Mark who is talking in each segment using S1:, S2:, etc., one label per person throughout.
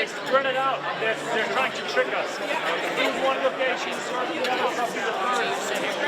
S1: they spread it out. They're trying to trick us. Do one location, serve the other stuff in the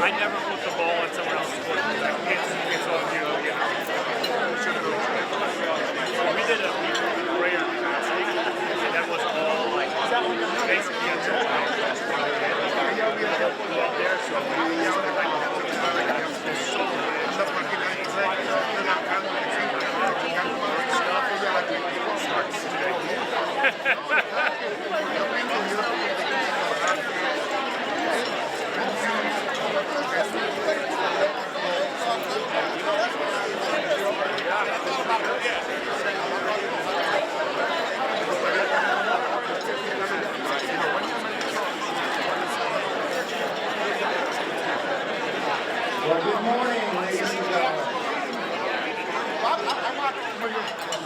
S1: I never put the ball in someone else's court. Like, it's all you. We did a prayer classic, and that was all like basically a joke. There, so
S2: Well, good morning, ladies and gentlemen.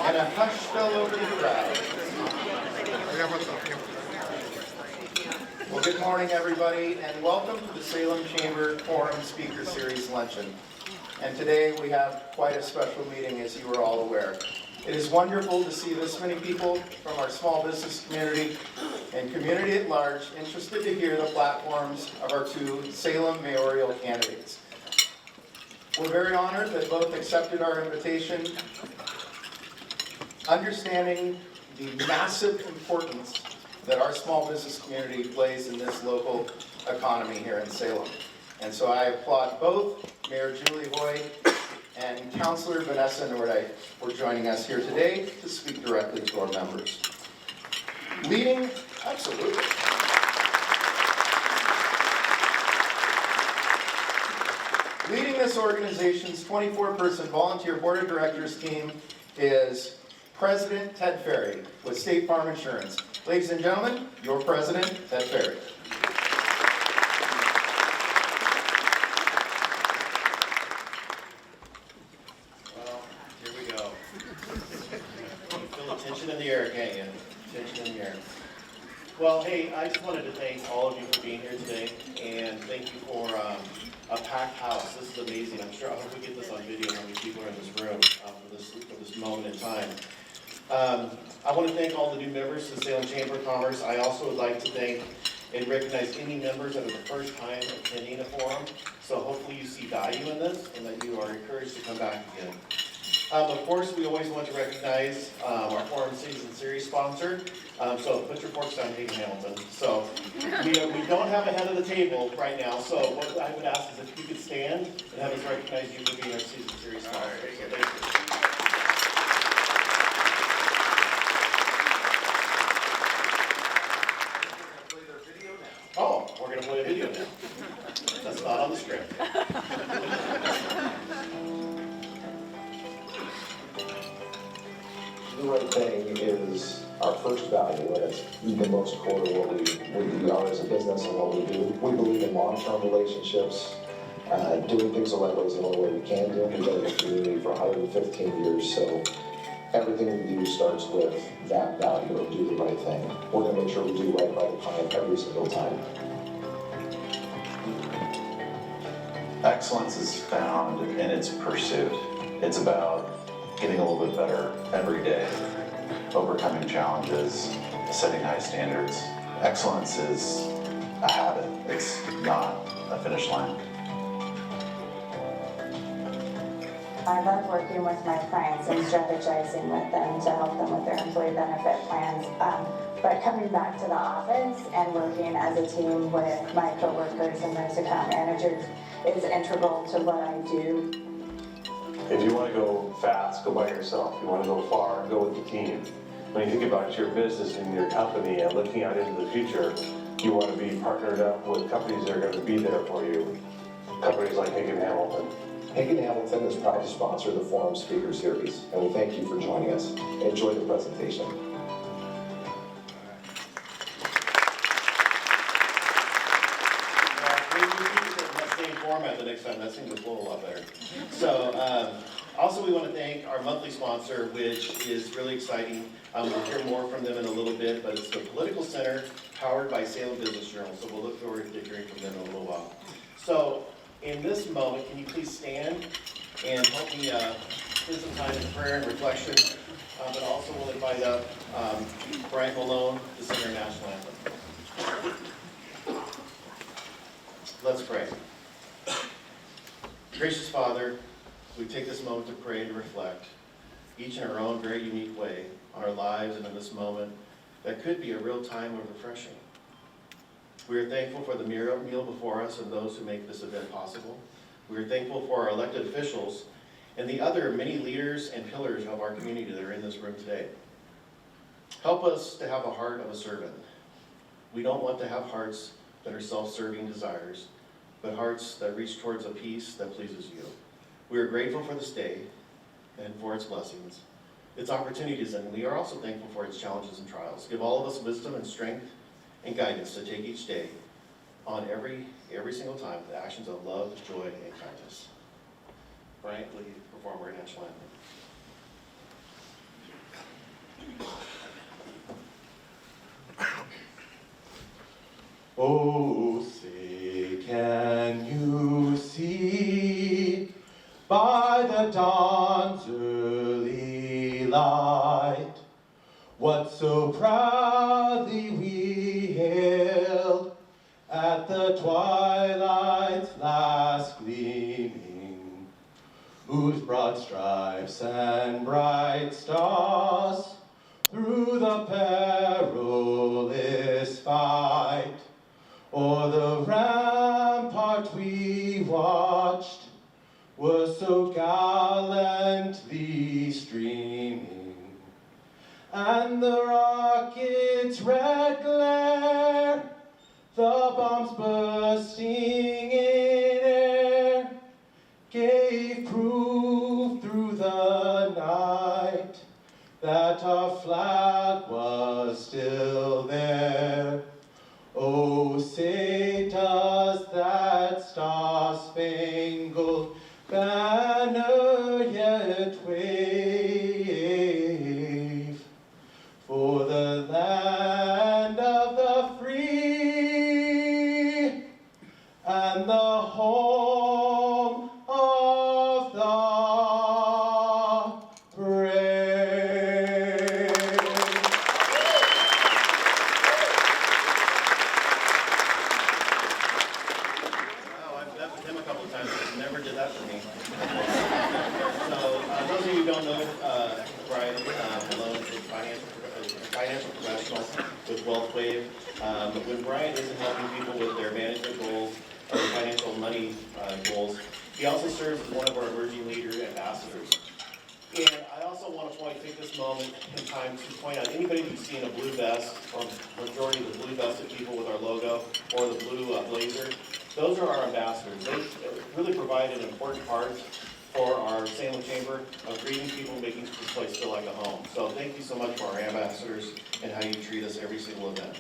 S2: And a hush fell over the crowd. Well, good morning, everybody, and welcome to the Salem Chamber Forum Speaker Series Luncheon. And today we have quite a special meeting, as you are all aware. It is wonderful to see this many people from our small business community and community at large interested to hear the platforms of our two Salem mayoral candidates. We're very honored that both accepted our invitation, understanding the massive importance that our small business community plays in this local economy here in Salem. And so I applaud both Mayor Julie Hoy and Councilor Vanessa Norday for joining us here today to speak directly to our members. Leading this organization's 24-person volunteer board of directors team is President Ted Ferry with State Farm Insurance. Ladies and gentlemen, your president, Ted Ferry.
S3: Well, here we go. You feel the tension in the air, can't you? Tension in the air. Well, hey, I just wanted to thank all of you for being here today, and thank you for a packed house. This is amazing. I'm sure I hope we get this on video. How many people are in this room for this moment in time. I want to thank all the new members to the Salem Chamber of Commerce. I also would like to thank and recognize any members that are the first time attending a forum. So hopefully you see value in this and that you are encouraged to come back again. Of course, we always want to recognize our Forum Season Series sponsor. So put your forks down, Hagen Hamilton. So we don't have a head of the table right now. So what I would ask is if you could stand and have us recognize you for being our Season Series sponsor. So thank you. Oh, we're going to play a video now. That's not on the script.
S4: The right thing is our first value, and it's the most core to what we are as a business and what we do. We believe in long-term relationships. Doing things the right way is the only way we can do it. We've been in the community for 115 years, so everything we do starts with that value of do the right thing. We're going to make sure we do right by the client every single time.
S5: Excellence is found in its pursuit. It's about getting a little bit better every day, overcoming challenges, setting high standards. Excellence is a habit. It's not a finish line.
S6: I love working with my clients and strategizing with them to help them with their employee benefit plans. But coming back to the office and working as a team with my coworkers and those account managers is integral to what I do.
S7: If you want to go fast, go by yourself. If you want to go far, go with the team. When you think about your business and your company and looking out into the future, you want to be partnered up with companies that are going to be there for you. Companies like Hagen Hamilton.
S4: Hagen Hamilton is proud to sponsor the Forum Speaker Series, and we thank you for joining us. Enjoy the presentation.
S3: Format the next time, that seems to flow a lot better. So, also we want to thank our monthly sponsor, which is really exciting. We'll hear more from them in a little bit, but it's the Political Center, powered by Salem Business Journal. So we'll look forward to hearing from them in a little while. So, in this moment, can you please stand and help me spend some time in prayer and reflection, but also we'll invite up Brian Malone to sing our national anthem. Let's pray. Gracious Father, we take this moment to pray and to reflect, each in our own very unique way, on our lives and in this moment that could be a real time of refreshing. We are thankful for the meal before us and those who make this event possible. We are thankful for our elected officials and the other many leaders and pillars of our community that are in this room today. Help us to have a heart of a servant. We don't want to have hearts that are self-serving desires, but hearts that reach towards a peace that pleases you. We are grateful for this day and for its blessings, its opportunities, and we are also thankful for its challenges and trials. Give all of us wisdom and strength and guidance to take each day on every single time the actions of love, joy, and kindness. Brian, will you perform our national anthem?
S8: Oh, say, can you see by the dawn's early light what so proudly we hailed at the twilight's last gleaming, whose broad stripes and bright stars through the perilous fight o'er the rampart we watched were so gallantly streaming, and the rocket's red glare, the bombs bursting in air, gave proof through the night that our flag was still there. Oh, say does that star-spangled banner yet wave for the land of the free and the home of the brave?
S3: Wow, I've met with him a couple of times, but he never did that for me. So, those of you who don't know, Brian Malone is a financial professional with WealthWave. When Brian isn't helping people with their management goals or financial money goals, he also serves as one of our emerging leader ambassadors. And I also want to take this moment in time to point out anybody who's seen a blue vest, or majority of the blue vested people with our logo, or the blue blazer, those are our ambassadors. They really provide an important part for our Salem Chamber of greeting people, making this place feel like a home. So thank you so much for our ambassadors and how you treat us every single event.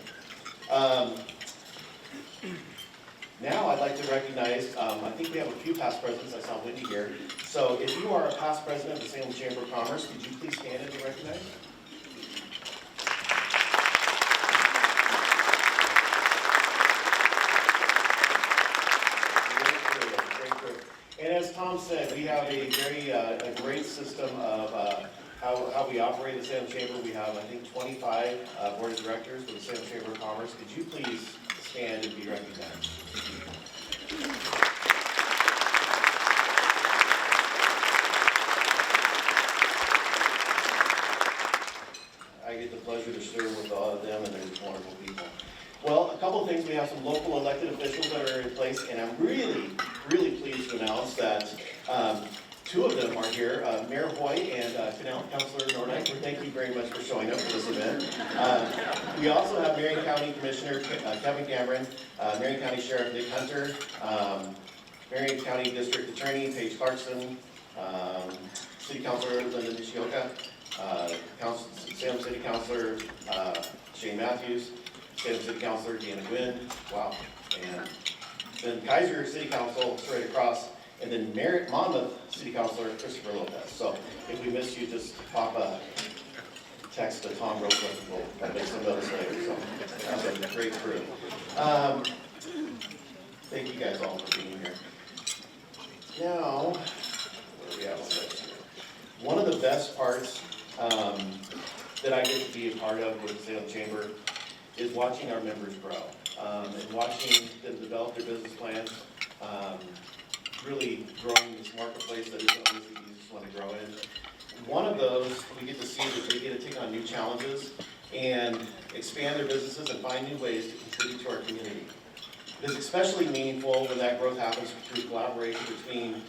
S3: Now I'd like to recognize, I think we have a few past presidents. I saw Wendy here. So if you are a past president of the Salem Chamber of Commerce, could you please stand and be recognized? And as Tom said, we have a very a great system of how we operate the Salem Chamber. We have, I think, 25 board of directors for the Salem Chamber of Commerce. Could you please stand and be recognized? I get the pleasure to serve with all of them, and they're just wonderful people. Well, a couple of things. We have some local elected officials that are in place, and I'm really pleased to announce that two of them are here, Mayor Hoy and Councilor Nordyke. Thank you very much for showing up for this event. We also have Marion County Commissioner Kevin Cameron, Marion County Sheriff Nick Hunter, Marion County District Attorney Paige Clarkson, City Councilor Linda Nishioka, Salem City Councilor Shane Matthews, Salem City Councilor Deanna Gwynn, wow, and then Kaiser City Council straight across, and then Monmouth City Councilor Christopher Lopez. So if we miss you, just pop a text to Tom real quick, and we'll make some notice later. So that's a great crew. Thank you guys all for being here. Now, where do we have this? One of the best parts that I get to be a part of with the Salem Chamber is watching our members grow and watching them develop their business plans. really growing this marketplace that isn't always the easiest one to grow in. One of those, we get to see that they get to take on new challenges and expand their businesses and find new ways to contribute to our community. It is especially meaningful when that growth happens through collaboration between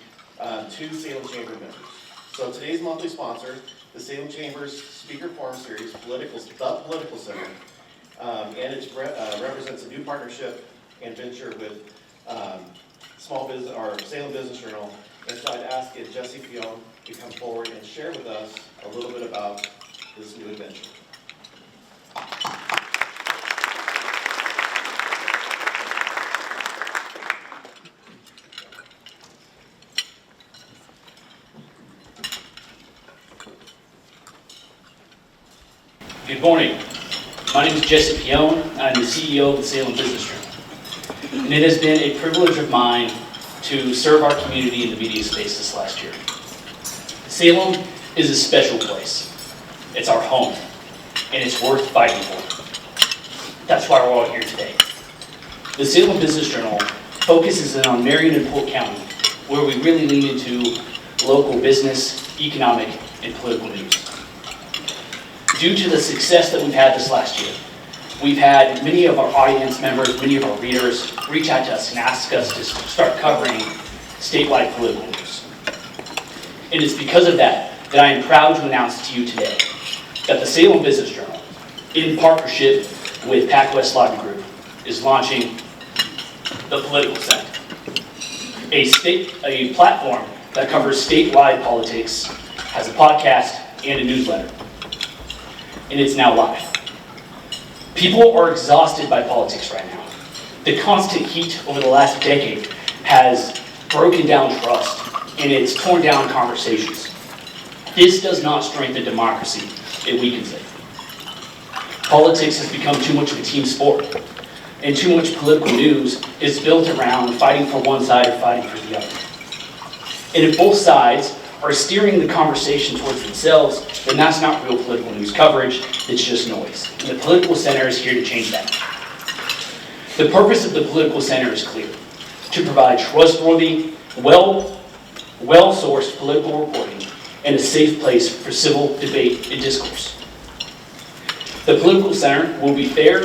S3: two Salem Chamber members. So today's monthly sponsor, the Salem Chamber's Speaker Forum Series, the Political Center, and it represents a new partnership and venture with small business, or Salem Business Journal. And so I'd ask Jesse Fione to come forward and share with us a little bit about this new adventure.
S9: Good morning. My name is Jesse Fione. I'm the CEO of the Salem Business Journal. And it has been a privilege of mine to serve our community in the media space this last year. Salem is a special place. It's our home, and it's worth fighting for. That's why we're all here today. The Salem Business Journal focuses in on Marion and Polk County, where we really lean into local business, economic, and political news. Due to the success that we've had this last year, we've had many of our audience members, many of our readers reach out to us and ask us to start covering statewide political news. And it's because of that I am proud to announce to you today that the Salem Business Journal, in partnership with PacWest Lobby Group, is launching the Political Center, a platform that covers statewide politics, has a podcast and a newsletter. And it's now live. People are exhausted by politics right now. The constant heat over the last decade has broken down trust, and it's torn down conversations. This does not strengthen democracy, it weakens it. Politics has become too much of a team sport, and too much political news is built around fighting for one side or fighting for the other. And if both sides are steering the conversation towards themselves, then that's not real political news coverage, it's just noise. And the Political Center is here to change that. The purpose of the Political Center is clear: to provide trustworthy, well-sourced political reporting and a safe place for civil debate and discourse. The Political Center will be fair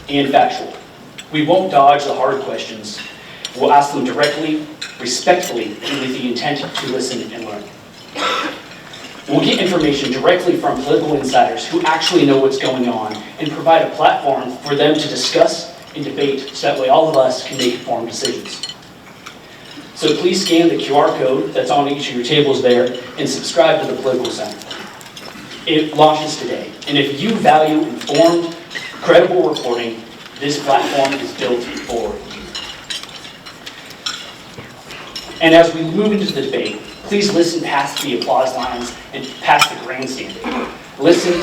S9: and factual. We won't dodge the hard questions. We'll ask them directly, respectfully, and with the intent to listen and learn. We'll get information directly from political insiders who actually know what's going on and provide a platform for them to discuss and debate so that way all of us can make informed decisions. So please scan the QR code that's on each of your tables there and subscribe to the Political Center. It launches today, and if you value informed, credible reporting, this platform is built for you. And as we move into the debate, please listen past the applause lines and past the grandstanding. Listen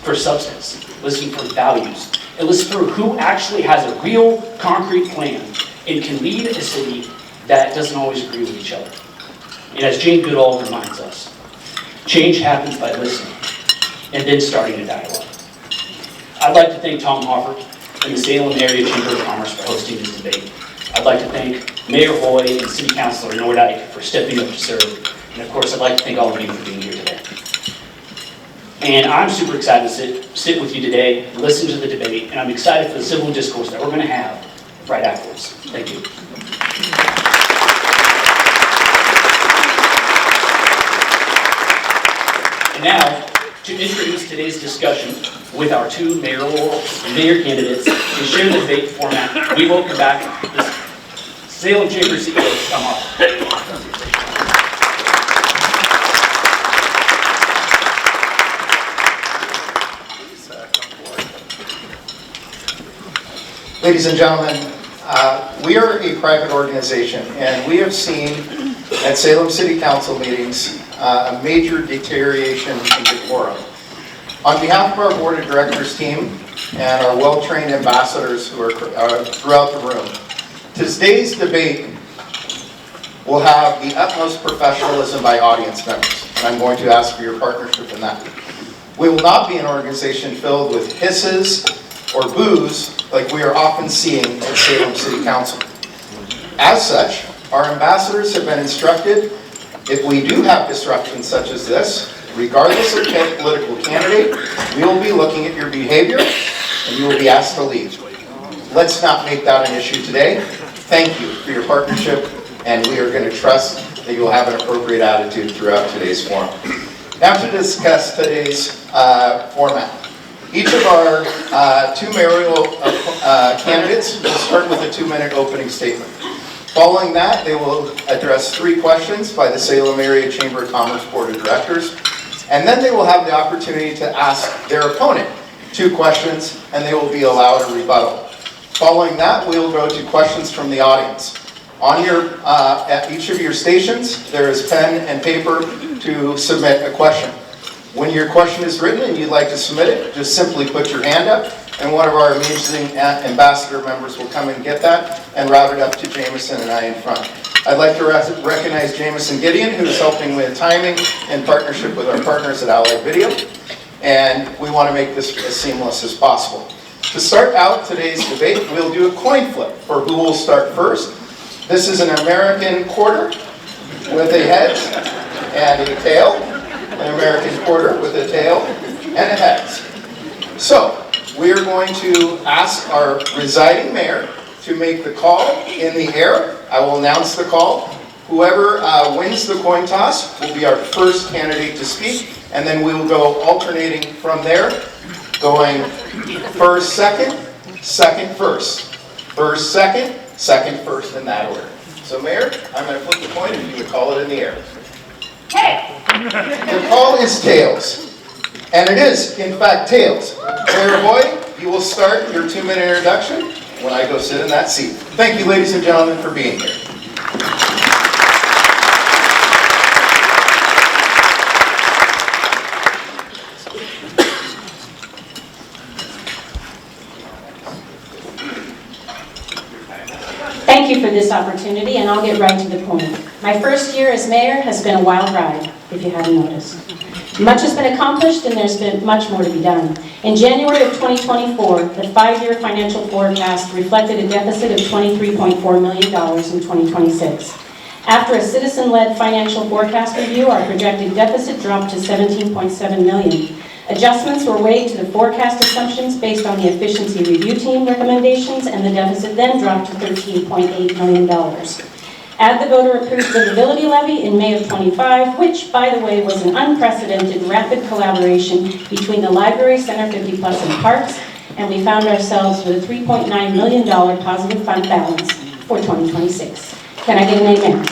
S9: for substance, listen for values, and listen for who actually has a real, concrete plan and can lead a city that doesn't always agree with each other. And as Jane Goodall reminds us, change happens by listening and then starting a dialogue. I'd like to thank Tom Hoffert and the Salem Area Chamber of Commerce for hosting this debate. I'd like to thank Mayor Hoy and City Councilor Nordyke for stepping up to serve. And of course, I'd like to thank all of you for being here today. And I'm super excited to sit with you today, listen to the debate, and I'm excited for the civil discourse that we're going to have right afterwards. Thank you. And now, to introduce today's discussion with our two mayoral mayor candidates and share the debate format, we welcome back the Salem Chamber CEO, Tom Hoffert.
S2: Ladies and gentlemen, we are a private organization, and we have seen at Salem City Council meetings a major deterioration in decorum. On behalf of our Board of Directors team and our well-trained ambassadors who are throughout the room, today's debate will have the utmost professionalism by audience members, and I'm going to ask for your partnership in that. We will not be an organization filled with hisses or boos like we are often seeing at Salem City Council. As such, Our ambassadors have been instructed, if we do have disruptions such as this, regardless of political candidate, we will be looking at your behavior and you will be asked to leave. Let's not make that an issue today. Thank you for your partnership, and we are going to trust that you will have an appropriate attitude throughout today's forum. Now to discuss today's format. Each of our two mayoral candidates will start with a 2-minute opening statement. Following that, they will address 3 questions by the Salem Area Chamber of Commerce Board of Directors, and then they will have the opportunity to ask their opponent 2 questions, and they will be allowed a rebuttal. Following that, we will go to questions from the audience. On your, at each of your stations, there is pen and paper to submit a question. When your question is written and you'd like to submit it, just simply put your hand up, and one of our amazing ambassador members will come and get that and route it up to Jameson and I in front. I'd like to recognize Jameson Gideon, who is helping with timing in partnership with our partners at Allied Video, and we want to make this as seamless as possible. To start out today's debate, we'll do a coin flip for who will start first. This is an American quarter with a head and a tail, an American quarter with a tail and a heads. So, we are going to ask our residing mayor to make the call in the air. I will announce the call. Whoever wins the coin toss will be our first candidate to speak, and then we will go alternating from there, going first, second, second, first. First, second, second, first, in that order. So, Mayor, I'm going to flip the coin and you would call it in the air.
S6: Hey!
S2: The call is tails. And it is, in fact, tails. Mayor Boyd, you will start your 2-minute introduction when I go sit in that seat. Thank you, ladies and gentlemen, for being here.
S10: Thank you for this opportunity, and I'll get right to the point. My first year as mayor has been a wild ride, if you haven't noticed. Much has been accomplished, and there's been much more to be done. In January of 2024, the 5-year financial forecast reflected a deficit of $23.4 million in 2026. After a citizen-led financial forecast review, our projected deficit dropped to $17.7 million. Adjustments were made to the forecast assumptions based on the efficiency review team recommendations, and the deficit then dropped to $13.8 million. Add the voter-approved livability levy in May of 25, which, by the way, was an unprecedented rapid collaboration between the Library, Center 50 Plus, and Parks, and we found ourselves with a $3.9 million positive fund balance for 2026. Can I get an amen?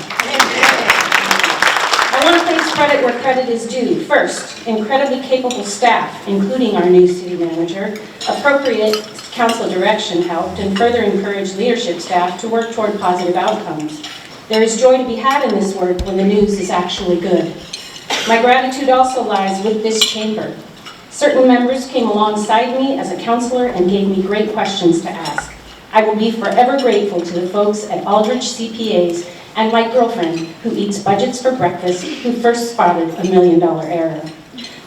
S10: I want to place credit where credit is due. First, incredibly capable staff, including our new city manager. Appropriate council direction helped and further encouraged leadership staff to work toward positive outcomes. There is joy to be had in this work when the news is actually good. My gratitude also lies with this chamber. Certain members came alongside me as a counselor and gave me great questions to ask. I will be forever grateful to the folks at Aldrich CPAs and my girlfriend, who eats budgets for breakfast, who first spotted a $1 million error.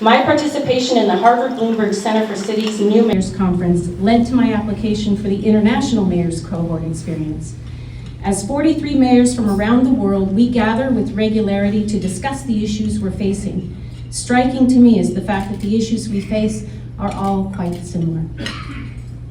S10: My participation in the Harvard-Bloomberg Center for Cities New Mayors Conference led to my application for the International Mayors Cohort Experience. As 43 mayors from around the world, we gather with regularity to discuss the issues we're facing. Striking to me is the fact that the issues we face are all quite similar.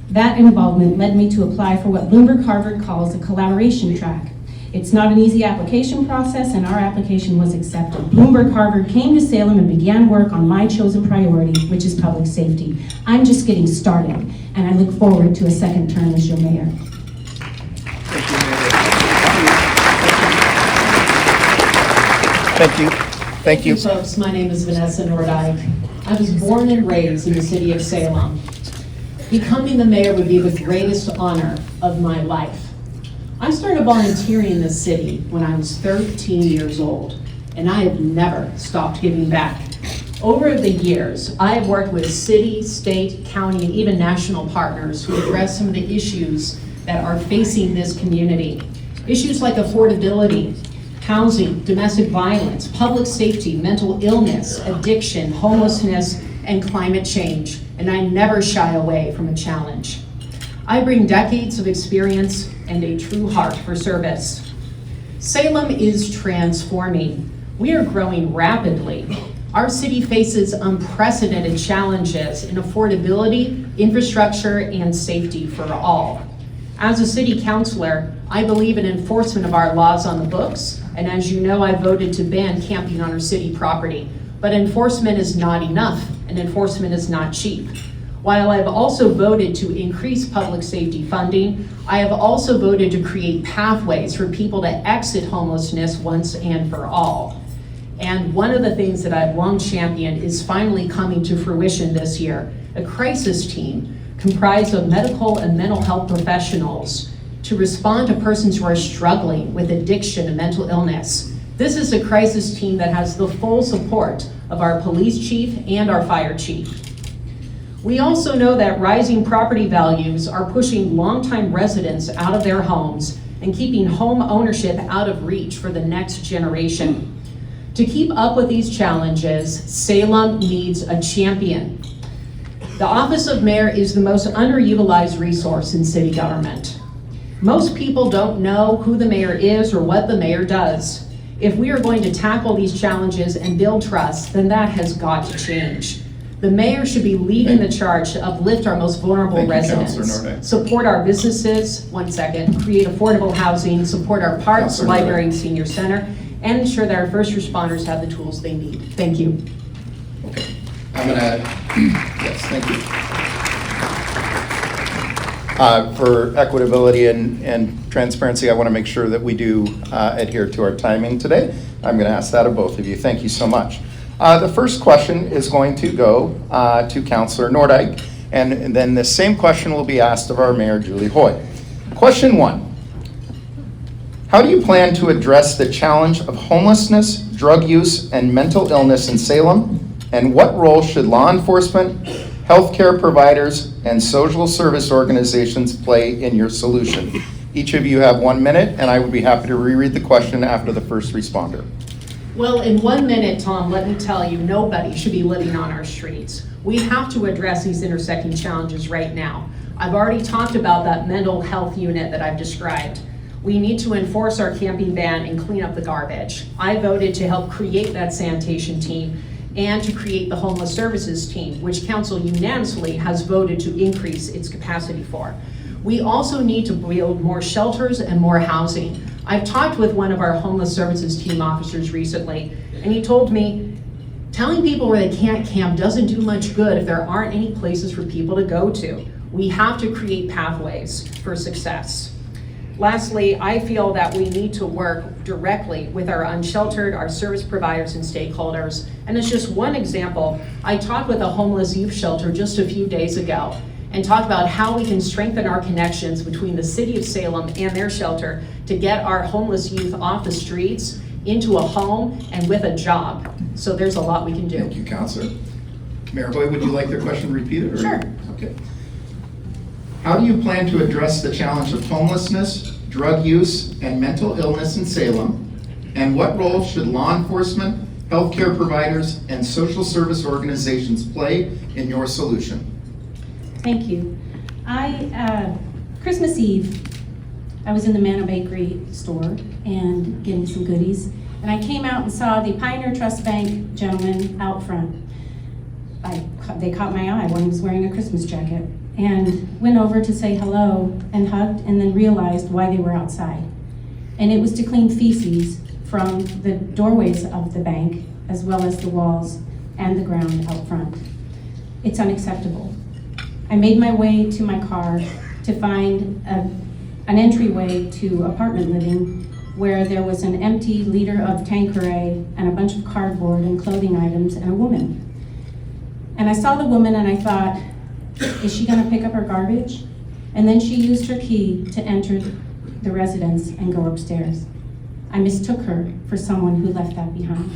S10: That involvement led me to apply for what Bloomberg Harvard calls a collaboration track. It's not an easy application process, and our application was accepted. Bloomberg Harvard came to Salem and began work on my chosen priority, which is public safety. I'm just getting started, and I look forward to a second term as your mayor.
S2: Thank you.
S11: Thank you, folks. My name is Vanessa Nordyke. I was born and raised in the city of Salem. Becoming the mayor would be the greatest honor of my life. I started volunteering in the city when I was 13 years old, and I have never stopped giving back. Over the years, I have worked with city, state, county, and even national partners who address some of the issues that are facing this community. Issues like affordability, housing, domestic violence, public safety, mental illness, addiction, homelessness, and climate change, and I never shy away from a challenge. I bring decades of experience and a true heart for service. Salem is transforming. We are growing rapidly. Our city faces unprecedented challenges in affordability, infrastructure, and safety for all. As a city councilor, I believe in enforcement of our laws on the books, and as you know, I voted to ban camping on our city property. But enforcement is not enough, and enforcement is not cheap. While I've also voted to increase public safety funding, I have also voted to create pathways for people to exit homelessness once and for all. And one of the things that I've long championed is finally coming to fruition this year, a crisis team comprised of medical and mental health professionals to respond to persons who are struggling with addiction and mental illness. This is a crisis team that has the full support of our police chief and our fire chief. We also know that rising property values are pushing longtime residents out of their homes and keeping home ownership out of reach for the next generation. To keep up with these challenges, Salem needs a champion. The office of mayor is the most underutilized resource in city government. Most people don't know who the mayor is or what the mayor does. If we are going to tackle these challenges and build trust, then that has got to change. The mayor should be leading the charge to uplift our most vulnerable residents, support our businesses, create affordable housing, support our parks, library, and senior center, and ensure that our first responders have the tools they need. Thank you.
S2: Okay, I'm gonna, yes, thank you. For equitability and transparency, I want to make sure that we do adhere to our timing today. I'm going to ask that of both of you. Thank you so much. The first question is going to go to Councillor Nordyke, and then the same question will be asked of our Mayor, Julie Hoy. Question 1. How do you plan to address the challenge of homelessness, drug use, and mental illness in Salem? And what role should law enforcement, healthcare providers, and social service organizations play in your solution? Each of you have 1 minute, and I would be happy to reread the question after the first responder.
S11: Well, in 1 minute, Tom, let me tell you, nobody should be living on our streets. We have to address these intersecting challenges right now. I've already talked about that mental health unit that I've described. We need to enforce our camping ban and clean up the garbage. I voted to help create that sanitation team and to create the homeless services team, which council unanimously has voted to increase its capacity for. We also need to build more shelters and more housing. I've talked with one of our homeless services team officers recently, and he told me, telling people where they can't camp doesn't do much good if there aren't any places for people to go to. We have to create pathways for success. Lastly, I feel that we need to work directly with our unsheltered, our service providers and stakeholders. And it's just one example. I talked with a homeless youth shelter just a few days ago and talked about how we can strengthen our connections between the city of Salem and their shelter to get our homeless youth off the streets into a home and with a job. So there's a lot we can do.
S2: Thank you, Councillor. Mayor Hoy, would you like the question repeated? Or?
S11: Sure.
S2: Okay. How do you plan to address the challenge of homelessness, drug use, and mental illness in Salem? And what role should law enforcement, healthcare providers, and social service organizations play in your solution?
S10: Thank you. Christmas Eve, I was in the Manna Bakery store and getting some goodies. And I came out and saw the Pioneer Trust Bank gentleman out front. They caught my eye when he was wearing a Christmas jacket. And went over to say hello and hugged, and then realized why they were outside. And it was to clean feces from the doorways of the bank, as well as the walls and the ground out front. It's unacceptable. I made my way to my car to find an entryway to apartment living where there was an empty liter of Tanqueray and a bunch of cardboard and clothing items and a woman. And I saw the woman and I thought, is she gonna pick up her garbage? And then she used her key to enter the residence and go upstairs. I mistook her for someone who left that behind.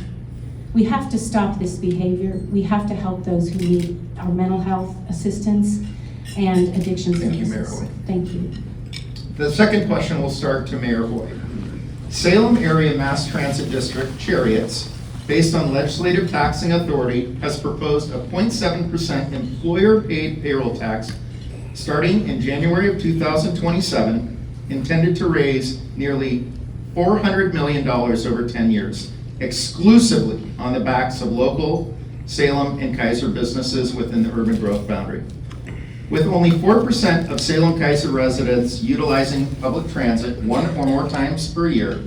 S10: We have to stop this behavior. We have to help those who need our mental health assistance and addiction services.
S2: Thank you, Mayor Hoy.
S10: Thank you.
S2: The second question will start to Mayor Hoy. Salem Area Mass Transit District, Chariots, based on legislative taxing authority, has proposed a 0.7% employer-paid payroll tax starting in January of 2027, intended to raise nearly $400 million over 10 years, exclusively on the backs of local Salem and Kaiser businesses within the urban growth boundary. With only 4% of Salem-Kaiser residents utilizing public transit one or more times per year,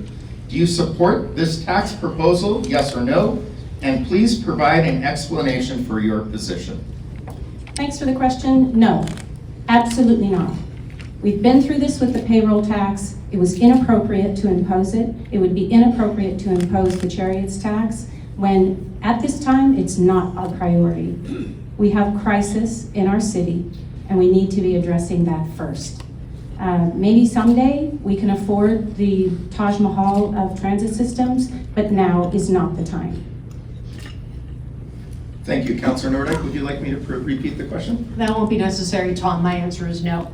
S2: do you support this tax proposal, yes or no? And please provide an explanation for your position.
S10: Thanks for the question. No, absolutely not. We've been through this with the payroll tax. It was inappropriate to impose it. It would be inappropriate to impose the chariots tax when at this time it's not our priority. We have crisis in our city and we need to be addressing that first. Maybe someday we can afford the Taj Mahal of transit systems, but now is not the time.
S2: Thank you. Councilor Nordyke, would you like me to repeat the question?
S11: That won't be necessary, Tom. My answer is no.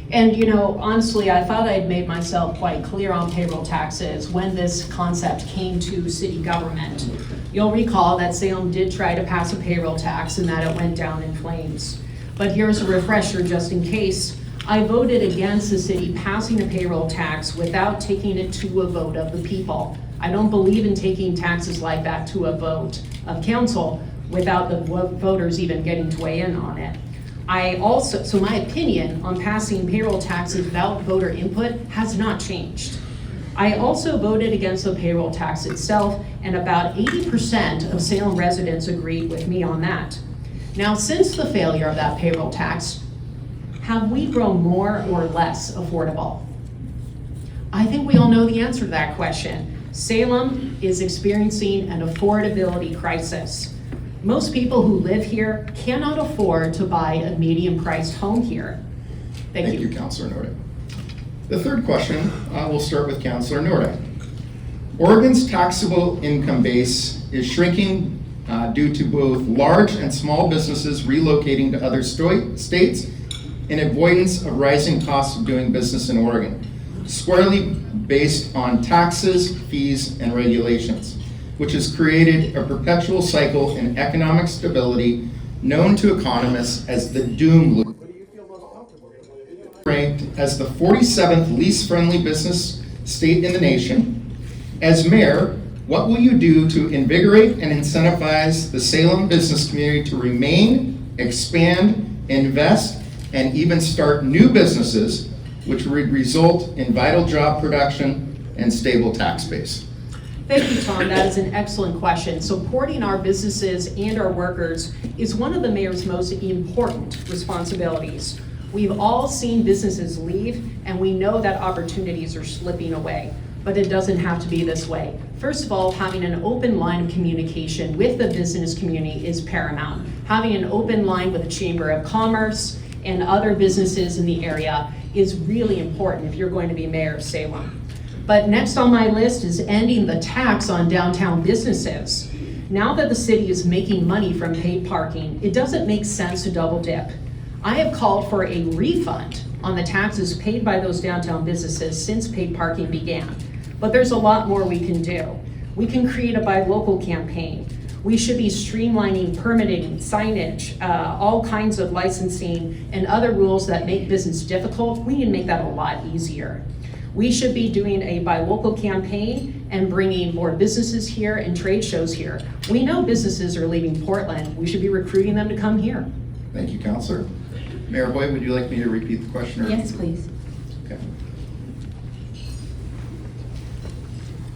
S11: And you know, honestly, I thought I'd made myself quite clear on payroll taxes when this concept came to city government. You'll recall that Salem did try to pass a payroll tax and that it went down in flames. But here's a refresher just in case. I voted against the city passing a payroll tax without taking it to a vote of the people. I don't believe in taking taxes like that to a vote of council without the voters even getting to weigh in on it. So my opinion on passing payroll taxes without voter input has not changed. I also voted against the payroll tax itself, and about 80% of Salem residents agreed with me on that. Now, since the failure of that payroll tax, have we grown more or less affordable? I think we all know the answer to that question. Salem is experiencing an affordability crisis. Most people who live here cannot afford to buy a medium-priced home here. Thank you.
S2: Councilor Nordyke. The third question, we'll start with Councilor Nordyke. Oregon's taxable income base is shrinking due to both large and small businesses relocating to other states in avoidance of rising costs of doing business in Oregon, squarely based on taxes, fees, and regulations, which has created a perpetual cycle in economic stability known to economists as the doom loop. Ranked as the 47th least friendly business state in the nation, as mayor, what will you do to invigorate and incentivize the Salem business community to remain, expand, invest, and even start new businesses, which would result in vital job production and stable tax base?
S11: Thank you, Tom. That is an excellent question. Supporting our businesses and our workers is one of the mayor's most important responsibilities. We've all seen businesses leave, and we know that opportunities are slipping away, but it doesn't have to be this way. First of all, having an open line of communication with the business community is paramount. Having an open line with the Chamber of Commerce and other businesses in the area is really important if you're going to be mayor of Salem. But next on my list is ending the tax on downtown businesses. Now that the city is making money from paid parking, it doesn't make sense to double dip. I have called for a refund on the taxes paid by those downtown businesses since paid parking began. But there's a lot more we can do. We can create a buy local campaign. We should be streamlining permitting, signage, all kinds of licensing and other rules that make business difficult. We need to make that a lot easier. We should be doing a buy local campaign and bringing more businesses here and trade shows here. We know businesses are leaving Portland. We should be recruiting them to come here.
S2: Thank you, Councilor. Mayor Hoy, would you like me to repeat the question?
S10: Yes, please.
S2: Okay.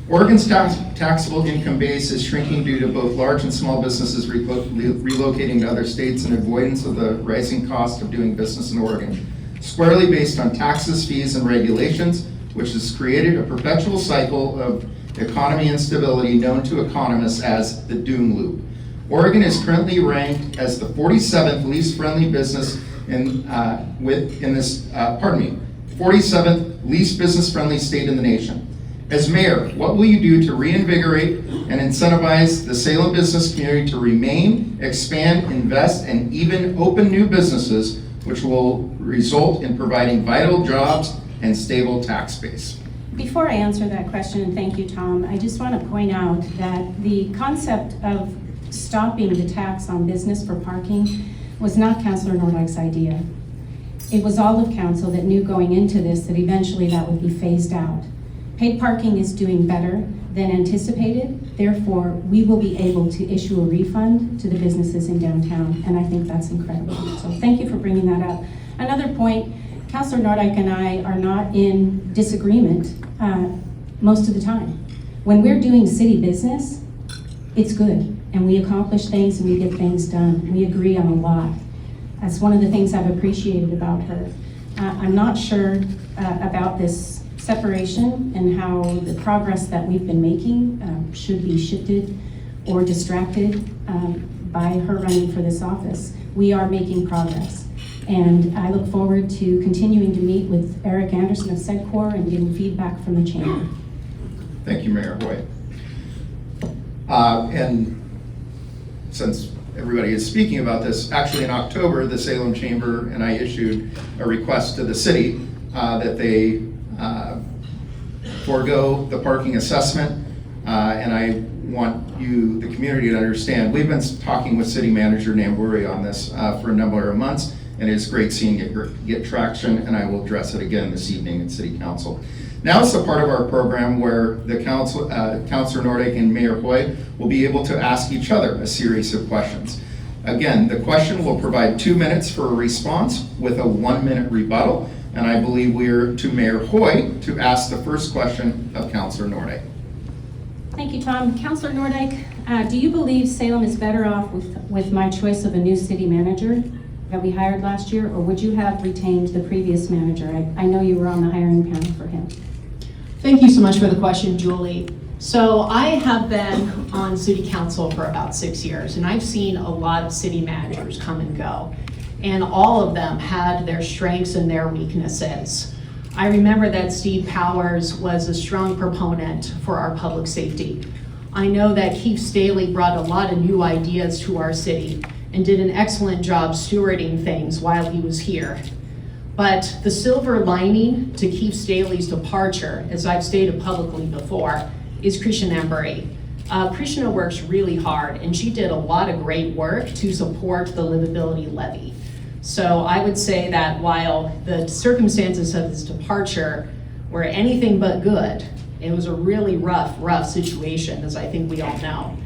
S2: Oregon's taxable income base is shrinking due to both large and small businesses relocating to other states in avoidance of the rising cost of doing business in Oregon, squarely based on taxes, fees, and regulations, which has created a perpetual cycle of economy instability known to economists as the doom loop. Oregon is currently ranked as the 47th least friendly business 47th least business friendly state in the nation. As mayor, what will you do to reinvigorate and incentivize the Salem business community to remain, expand, invest, and even open new businesses, which will result in providing vital jobs and stable tax base?
S10: Before I answer that question, and thank you, Tom, I just want to point out that the concept of stopping the tax on business for parking was not Councilor Nordyke's idea. It was all of council that knew going into this that eventually that would be phased out. Paid parking is doing better than anticipated. Therefore, we will be able to issue a refund to the businesses in downtown, and I think that's incredible. So thank you for bringing that up. Another point, Councilor Nordyke and I are not in disagreement most of the time. When we're doing city business, it's good, and we accomplish things and we get things done. We agree on a lot. That's one of the things I've appreciated about her. I'm not sure about this separation and how the progress that we've been making should be shifted or distracted by her running for this office. We are making progress, and I look forward to continuing to meet with Eric Anderson of SEDCOR and getting feedback from the chamber.
S2: Thank you, Mayor Hoy. And since everybody is speaking about this, actually in October, the Salem Chamber and I issued a request to the city that they forego the parking assessment, and I want you, the community, to understand, we've been talking with City Manager Namburi on this for a number of months, and it's great seeing it get traction, and I will address it again this evening at City Council. Now it's the part of our program where the Councilor Nordyke and Mayor Hoy will be able to ask each other a series of questions. Again, the question will provide 2 minutes for a response with a 1-minute rebuttal, and I believe we're to Mayor Hoy to ask the first question of Councilor Nordyke.
S10: Thank you, Tom. Councilor Nordyke, do you believe Salem is better off with my choice of a new city manager that we hired last year, or would you have retained the previous manager? I know you were on the hiring panel for him.
S11: Thank you so much for the question, Julie. So I have been on city council for about 6 years, and I've seen a lot of city managers come and go, and all of them had their strengths and their weaknesses. I remember that Steve Powers was a strong proponent for our public safety. I know that Keith Staley brought a lot of new ideas to our city and did an excellent job stewarding things while he was here. But the silver lining to Keith Staley's departure, as I've stated publicly before, is Krishna Embry. Krishna works really hard, and she did a lot of great work to support the livability levy. So I would say that while the circumstances of his departure were anything but good, it was a really rough situation, as I think we all know.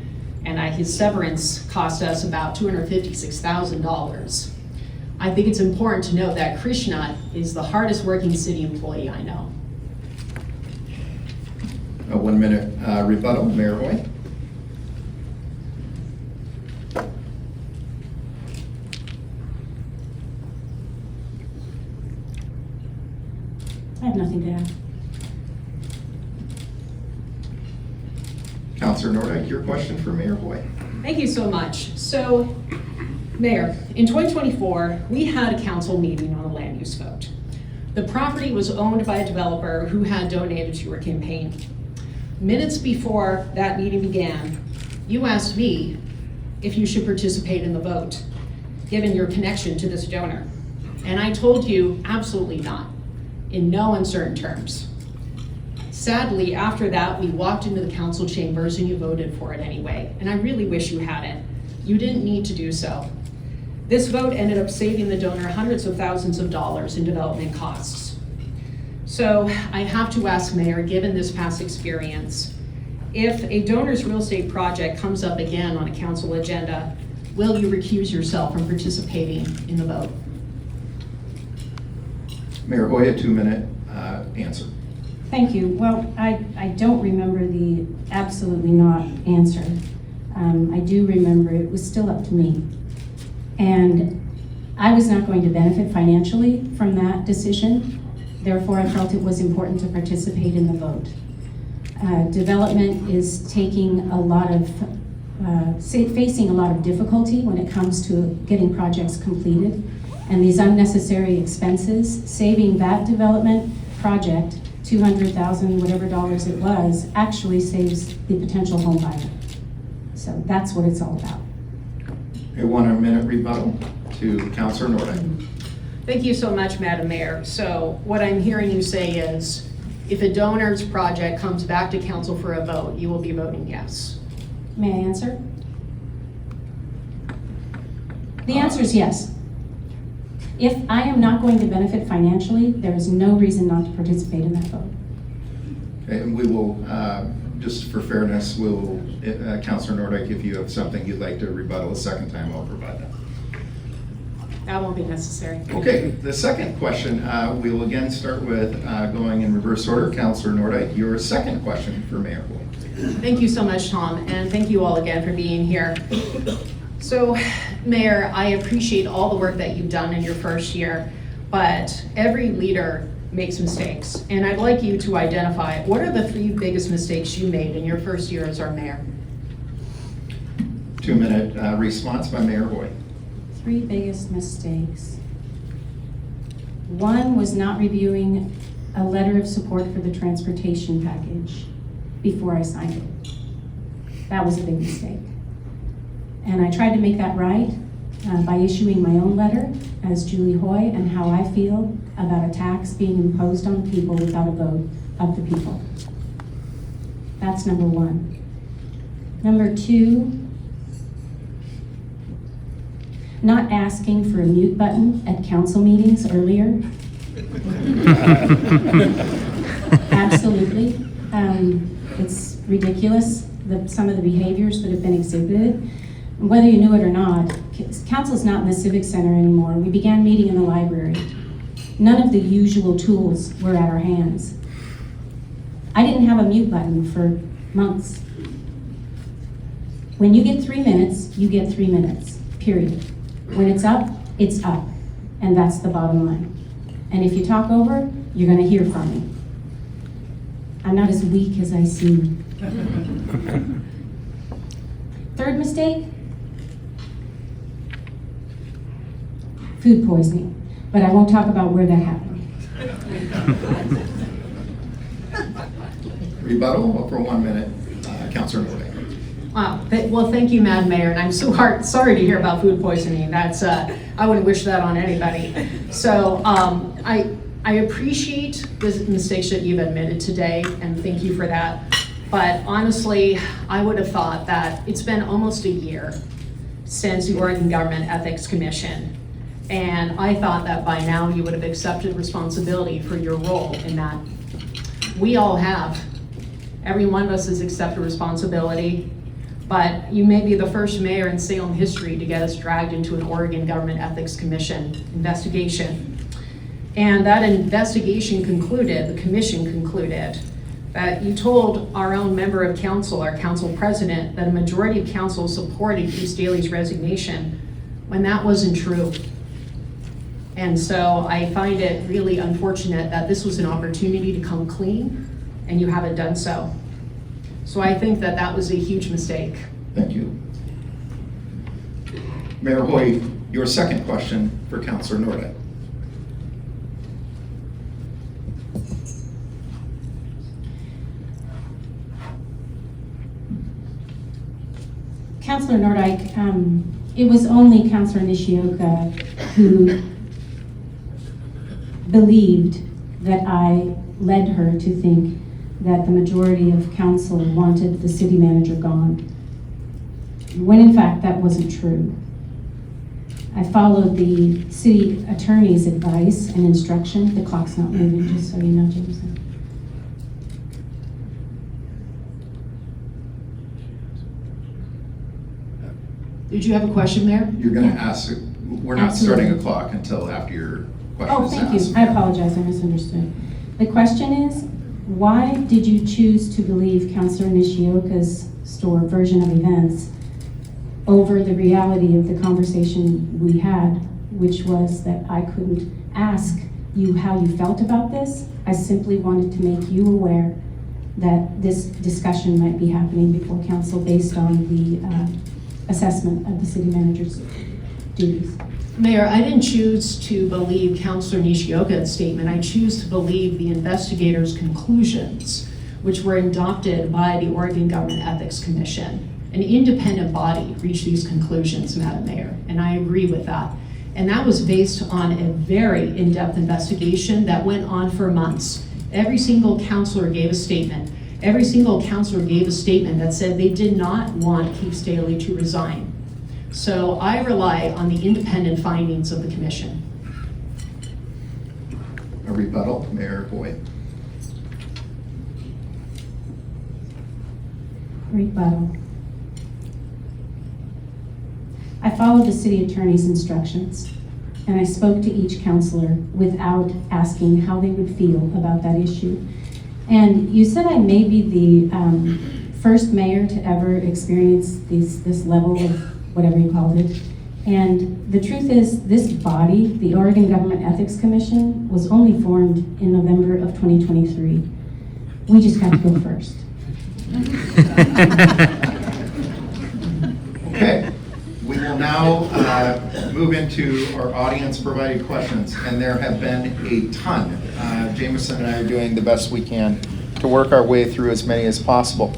S11: And his severance cost us about $256,000. I think it's important to note that Krishna is the hardest working city employee I know.
S2: A 1-minute rebuttal, Mayor Hoy.
S10: I have nothing to add.
S2: Councilor Nordyke, your question for Mayor Hoy.
S11: Thank you so much. So, Mayor, in 2024, we had a council meeting on a land use vote. The property was owned by a developer who had donated to your campaign. Minutes before that meeting began, you asked me if you should participate in the vote, given your connection to this donor. And I told you absolutely not, in no uncertain terms. Sadly, after that, we walked into the council chambers and you voted for it anyway, and I really wish you hadn't. You didn't need to do so. This vote ended up saving the donor hundreds of thousands of dollars in development costs. So I have to ask, Mayor, given this past experience, if a donor's real estate project comes up again on a council agenda, will you recuse yourself from participating in the vote?
S2: Mayor Hoy, a 2-minute answer.
S10: Thank you. Well, I don't remember the absolutely not answer. I do remember it was still up to me. And I was not going to benefit financially from that decision. Therefore, I felt it was important to participate in the vote. Development is taking a lot of, facing a lot of difficulty when it comes to getting projects completed. And these unnecessary expenses, saving that development project, $200,000, whatever dollars it was, actually saves the potential home buyer. So that's what it's all about.
S2: A 1-minute rebuttal to Councilor Nordyke.
S11: Thank you so much, Madam Mayor. So what I'm hearing you say is, if a donor's project comes back to council for a vote, you will be voting yes.
S10: May I answer? The answer is yes. If I am not going to benefit financially, there is no reason not to participate in that vote.
S2: And we will, just for fairness, we'll, Councilor Nordyke, if you have something you'd like to rebuttal a second time, I'll provide that.
S10: That won't be necessary.
S2: Okay, the second question, we will again start with going in reverse order. Councilor Nordyke, your second question for Mayor Boyd.
S11: Thank you so much, Tom, and thank you all again for being here. So, Mayor, I appreciate all the work that you've done in your first year, but every leader makes mistakes, and I'd like you to identify what are the 3 biggest mistakes you made in your first year as our mayor?
S2: 2-minute response by Mayor Boyd.
S10: 3 biggest mistakes. 1 was not reviewing a letter of support for the transportation package before I signed it. That was a big mistake. And I tried to make that right by issuing my own letter as Julie Hoy and how I feel about a tax being imposed on people without a vote of the people. That's number 1. Number 2, not asking for a mute button at council meetings earlier. Absolutely. It's ridiculous, some of the behaviors that have been exhibited. Whether you knew it or not, council's not in the Civic Center anymore. We began meeting in the library. None of the usual tools were at our hands. I didn't have a mute button for months. When you get 3 minutes, you get 3 minutes, period. When it's up, and that's the bottom line. And if you talk over, you're gonna hear from me. I'm not as weak as I seem. Third mistake, food poisoning, but I won't talk about where that happened.
S2: Rebuttal for 1 minute, Councilor Nordyke.
S11: Wow. Well, thank you, Madam Mayor, and I'm so sorry to hear about food poisoning. That's I wouldn't wish that on anybody. So I appreciate the mistakes that you've admitted today, and thank you for that. But honestly, I would have thought that it's been almost a year since the Oregon Government Ethics Commission, and I thought that by now you would have accepted responsibility for your role in that. We all have. Every one of us has accepted responsibility. But you may be the first mayor in Salem history to get us dragged into an Oregon Government Ethics Commission investigation. And that investigation concluded, the commission concluded, that you told our own member of council, our council president, that a majority of council supported East Daly's resignation when that wasn't true. And so I find it really unfortunate that this was an opportunity to come clean and you haven't done so. So I think that that was a huge mistake.
S2: Thank you. Mayor Hoy, your second question for Councilor Nordyke.
S10: Councilor Nordyke, it was only Councilor Nishioka who believed that I led her to think that the majority of council wanted the city manager gone, when in fact that wasn't true. I followed the city attorney's advice and instruction. The clock's not moving, just so you know, Jameson.
S11: Did you have a question, Mayor?
S2: You're going to ask, we're not
S10: Absolutely.
S2: starting a clock until after your question
S10: Oh,
S2: is
S10: thank
S2: asked.
S10: you. I apologize, I misunderstood. The question is, why did you choose to believe Councilor Nishioka's version of events over the reality of the conversation we had, which was that I couldn't ask you how you felt about this? I simply wanted to make you aware that this discussion might be happening before council based on the assessment of the city manager's duties.
S11: Mayor, I didn't choose to believe Councilor Nishioka's statement. I choose to believe the investigators' conclusions, which were adopted by the Oregon Government Ethics Commission. An independent body reached these conclusions, Madam Mayor, and I agree with that. And that was based on a very in-depth investigation that went on for months. Every single councilor gave a statement. Every single councilor gave a statement that said they did not want Keith Staley to resign. So I rely on the independent findings of the commission.
S2: A rebuttal, Mayor Boyd.
S10: Rebuttal. I followed the city attorney's instructions, and I spoke to each counselor without asking how they would feel about that issue. And you said I may be the first mayor to ever experience this level of whatever you called it. And the truth is, this body, the Oregon Government Ethics Commission, was only formed in November of 2023. We just got to go first.
S2: Okay, we will now move into our audience-provided questions, and there have been a ton. Jameson and I are doing the best we can to work our way through as many as possible.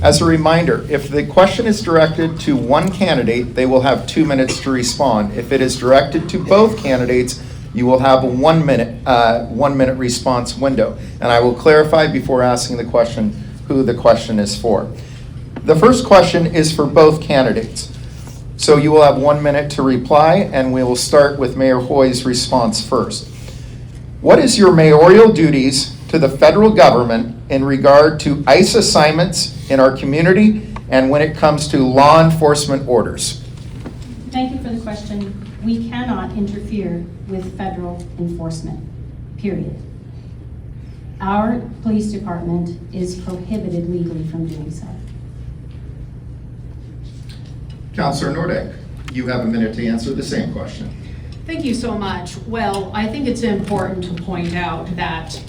S2: As a reminder, if the question is directed to one candidate, they will have 2 minutes to respond. If it is directed to both candidates, you will have a 1 minute response window. And I will clarify before asking the question who the question is for. The first question is for both candidates. So you will have 1 minute to reply, and we will start with Mayor Hoy's response first. What is your mayoral duties to the federal government in regard to ICE assignments in our community and when it comes to law enforcement orders?
S10: Thank you for the question. We cannot interfere with federal enforcement, period. Our police department is prohibited legally from doing so.
S2: Councilor Nordyke, you have a minute to answer the same question.
S11: Thank you so much. Well, I think it's important to point out that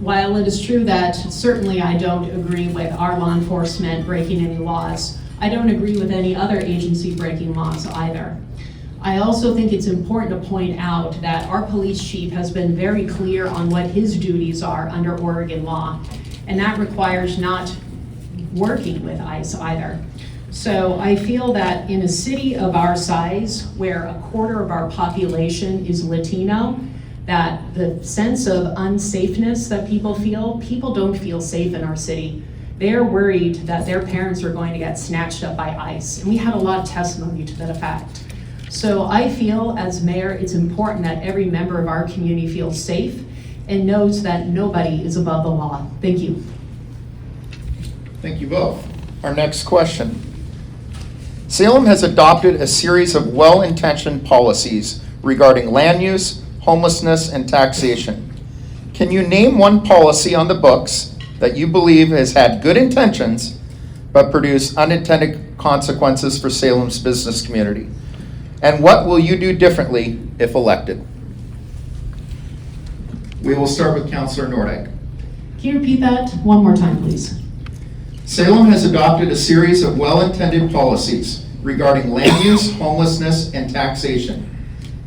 S11: while it is true that certainly I don't agree with our law enforcement breaking any laws, I don't agree with any other agency breaking laws either. I also think it's important to point out that our police chief has been very clear on what his duties are under Oregon law, and that requires not working with ICE either. So I feel that in a city of our size, where a quarter of our population is Latino, that the sense of unsafeness that people don't feel safe in our city. They're worried that their parents are going to get snatched up by ICE. And we had a lot of testimony to that effect. So I feel as mayor, it's important that every member of our community feels safe and knows that nobody is above the law. Thank you.
S2: Thank you both. Our next question. Salem has adopted a series of well-intentioned policies regarding land use, homelessness, and taxation. Can you name one policy on the books that you believe has had good intentions but produced unintended consequences for Salem's business community? And what will you do differently if elected? We will start with Councilor Nordyke.
S11: Can you repeat that one more time, please?
S2: Salem has adopted a series of well-intended policies regarding land use, homelessness, and taxation.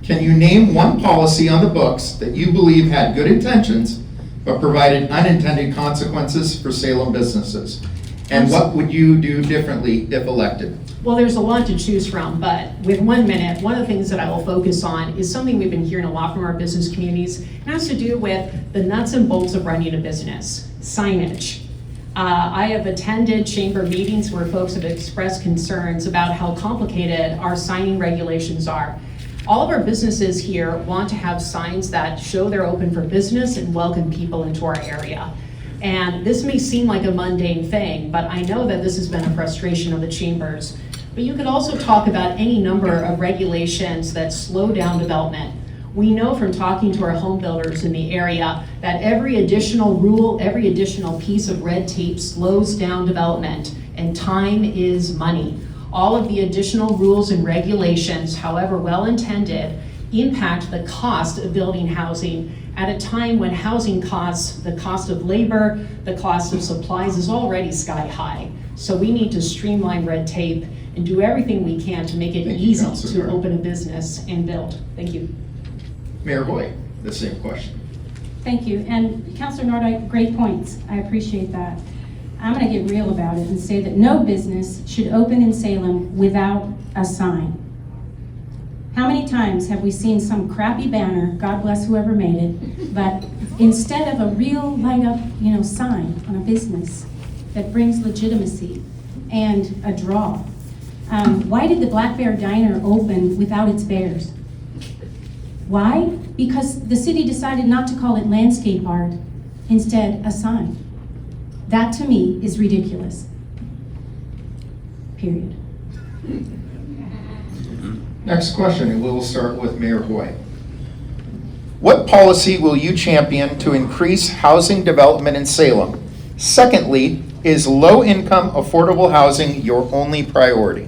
S2: Can you name one policy on the books that you believe had good intentions but provided unintended consequences for Salem businesses? And what would you do differently if elected?
S11: Well, there's a lot to choose from, but with 1 minute, one of the things that I will focus on is something we've been hearing a lot from our business communities. It has to do with the nuts and bolts of running a business, signage. I have attended chamber meetings where folks have expressed concerns about how complicated our signing regulations are. All of our businesses here want to have signs that show they're open for business and welcome people into our area. And this may seem like a mundane thing, but I know that this has been a frustration of the chambers. But you could also talk about any number of regulations that slow down development. We know from talking to our home builders in the area that every additional rule, every additional piece of red tape slows down development, and time is money. All of the additional rules and regulations, however well-intended, impact the cost of building housing at a time when housing costs, the cost of labor, the cost of supplies is already sky high. So we need to streamline red tape and do everything we can to make it easy to open a business and build. Thank you.
S2: Mayor Hoy, the same question.
S10: Thank you. And Councilor Nordyke, great points. I appreciate that. I'm going to get real about it and say that no business should open in Salem without a sign. How many times have we seen some crappy banner, God bless whoever made it, but instead of a real light up, sign on a business that brings legitimacy and a draw? Why did the Black Bear Diner open without its bears? Why? Because the city decided not to call it landscape art, instead a sign. That to me is ridiculous. period.
S2: Next question, and we'll start with Mayor Hoy. What policy will you champion to increase housing development in Salem? Secondly, is low-income affordable housing your only priority?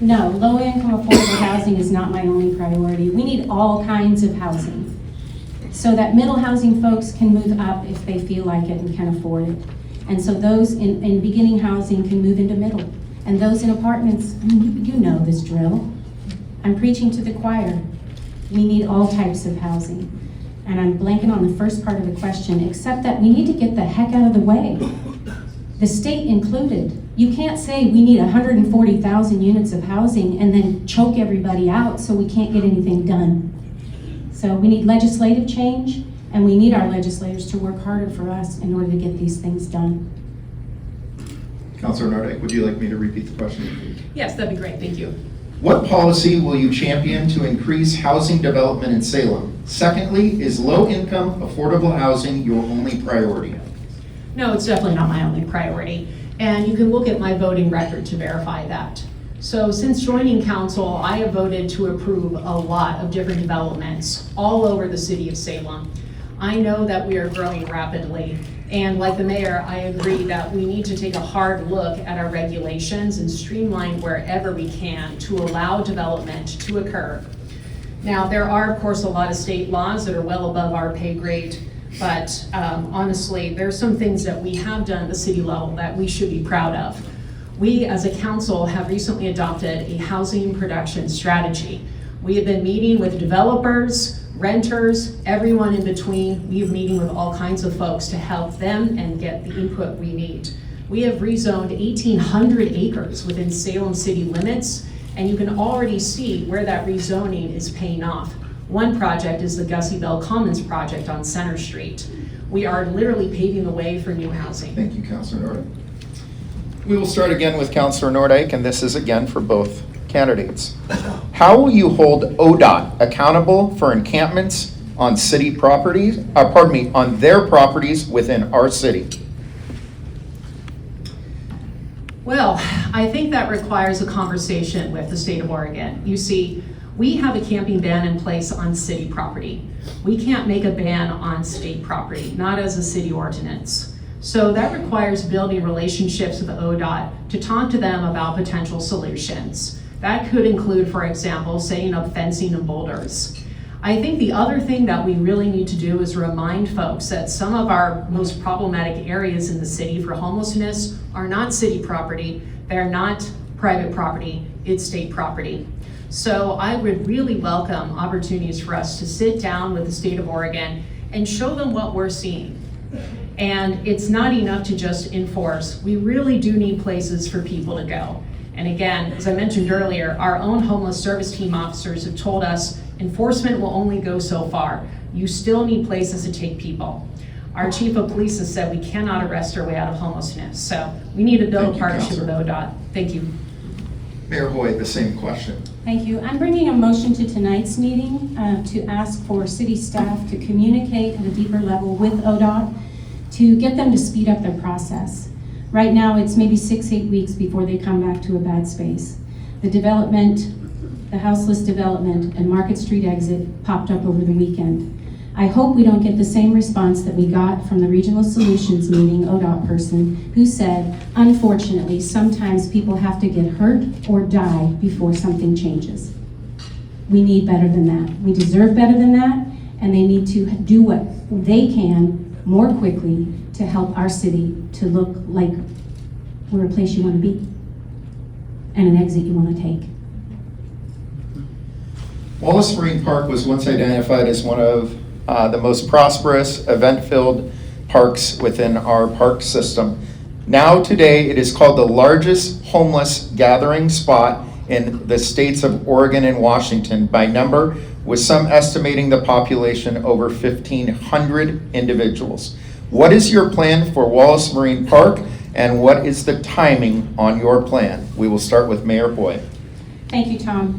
S10: No, low-income affordable housing is not my only priority. We need all kinds of housing so that middle housing folks can move up if they feel like it and can afford it. And so those in beginning housing can move into middle. And those in apartments, you know this drill. I'm preaching to the choir. We need all types of housing. And I'm blanking on the first part of the question, except that we need to get the heck out of the way. The state included. You can't say we need 140,000 units of housing and then choke everybody out so we can't get anything done. So we need legislative change, and we need our legislators to work harder for us in order to get these things done.
S2: Councilor Nordyke, would you like me to repeat the question?
S11: Yes, that'd be great, thank you.
S2: What policy will you champion to increase housing development in Salem? Secondly, is low-income affordable housing your only priority?
S11: No, it's definitely not my only priority. And you can look at my voting record to verify that. So since joining council, I have voted to approve a lot of different developments all over the city of Salem. I know that we are growing rapidly. And like the mayor, I agree that we need to take a hard look at our regulations and streamline wherever we can to allow development to occur. Now, there are, of course, a lot of state laws that are well above our pay grade, but honestly, there's some things that we have done at the city level that we should be proud of. We, as a council, have recently adopted a housing production strategy. We have been meeting with developers, renters, everyone in between. We are meeting with all kinds of folks to help them and get the input we need. We have rezoned 1,800 acres within Salem city limits, and you can already see where that rezoning is paying off. One project is the Gussie Bell Commons project on Center Street. We are literally paving the way for new housing.
S2: Thank you, Councilor Nordyke. We will start again with Councilor Nordyke, and this is again for both candidates. How will you hold ODOT accountable for encampments on city properties, on their properties within our city?
S11: Well, I think that requires a conversation with the state of Oregon. You see, we have a camping ban in place on city property. We can't make a ban on state property, not as a city ordinance. So that requires building relationships with ODOT to talk to them about potential solutions. That could include, for example, setting up fencing and boulders. I think the other thing that we really need to do is remind folks that some of our most problematic areas in the city for homelessness are not city property, they're not private property, it's state property. So I would really welcome opportunities for us to sit down with the state of Oregon and show them what we're seeing. And it's not enough to just enforce. We really do need places for people to go. And again, as I mentioned earlier, our own homeless service team officers have told us enforcement will only go so far. You still need places to take people. Our chief of police has said we cannot arrest our way out of homelessness. So we need to build a partnership with ODOT. Thank you.
S2: Mayor Hoy, the same question.
S10: Thank you. I'm bringing a motion to tonight's meeting to ask for city staff to communicate at a deeper level with ODOT to get them to speed up their process. Right now, it's maybe 6-8 weeks before they come back to a bad space. The development, the houseless development and Market Street exit popped up over the weekend. I hope we don't get the same response that we got from the Regional Solutions meeting ODOT person who said, unfortunately, sometimes people have to get hurt or die before something changes. We need better than that. We deserve better than that, and they need to do what they can more quickly to help our city to look like we're a place you want to be and an exit you want to take.
S2: Wallace Marine Park was once identified as one of the most prosperous, event-filled parks within our park system. Now today, it is called the largest homeless gathering spot in the states of Oregon and Washington by number, with some estimating the population over 1,500 individuals. What is your plan for Wallace Marine Park, and what is the timing on your plan? We will start with Mayor Hoy.
S10: Thank you, Tom.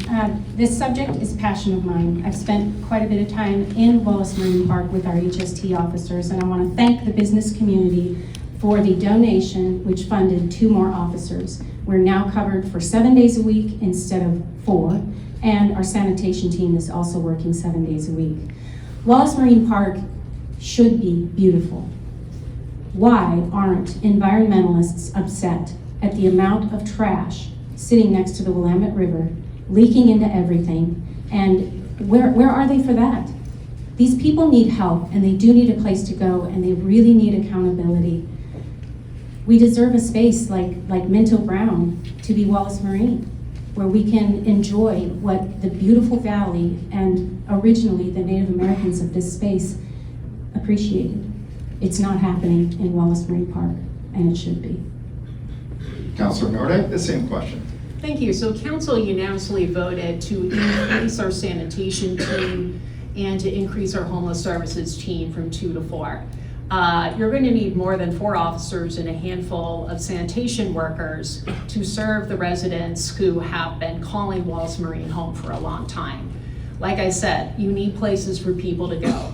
S10: This subject is a passion of mine. I've spent quite a bit of time in Wallace Marine Park with our HST officers, and I want to thank the business community for the donation which funded 2 more officers. We're now covered for 7 days a week instead of 4, and our sanitation team is also working 7 days a week. Wallace Marine Park should be beautiful. Why aren't environmentalists upset at the amount of trash sitting next to the Willamette River, leaking into everything, and where are they for that? These people need help, and they do need a place to go, and they really need accountability. We deserve a space like Minto Brown to be Wallace Marine, where we can enjoy what the beautiful valley and originally the Native Americans of this space appreciated. It's not happening in Wallace Marine Park, and it should be.
S2: Councilor Nordyke, the same question.
S11: Thank you. So council unanimously voted to increase our sanitation team and to increase our homeless services team from 2 to 4. You're going to need more than 4 officers and a handful of sanitation workers to serve the residents who have been calling Wallace Marine home for a long time. Like I said, you need places for people to go.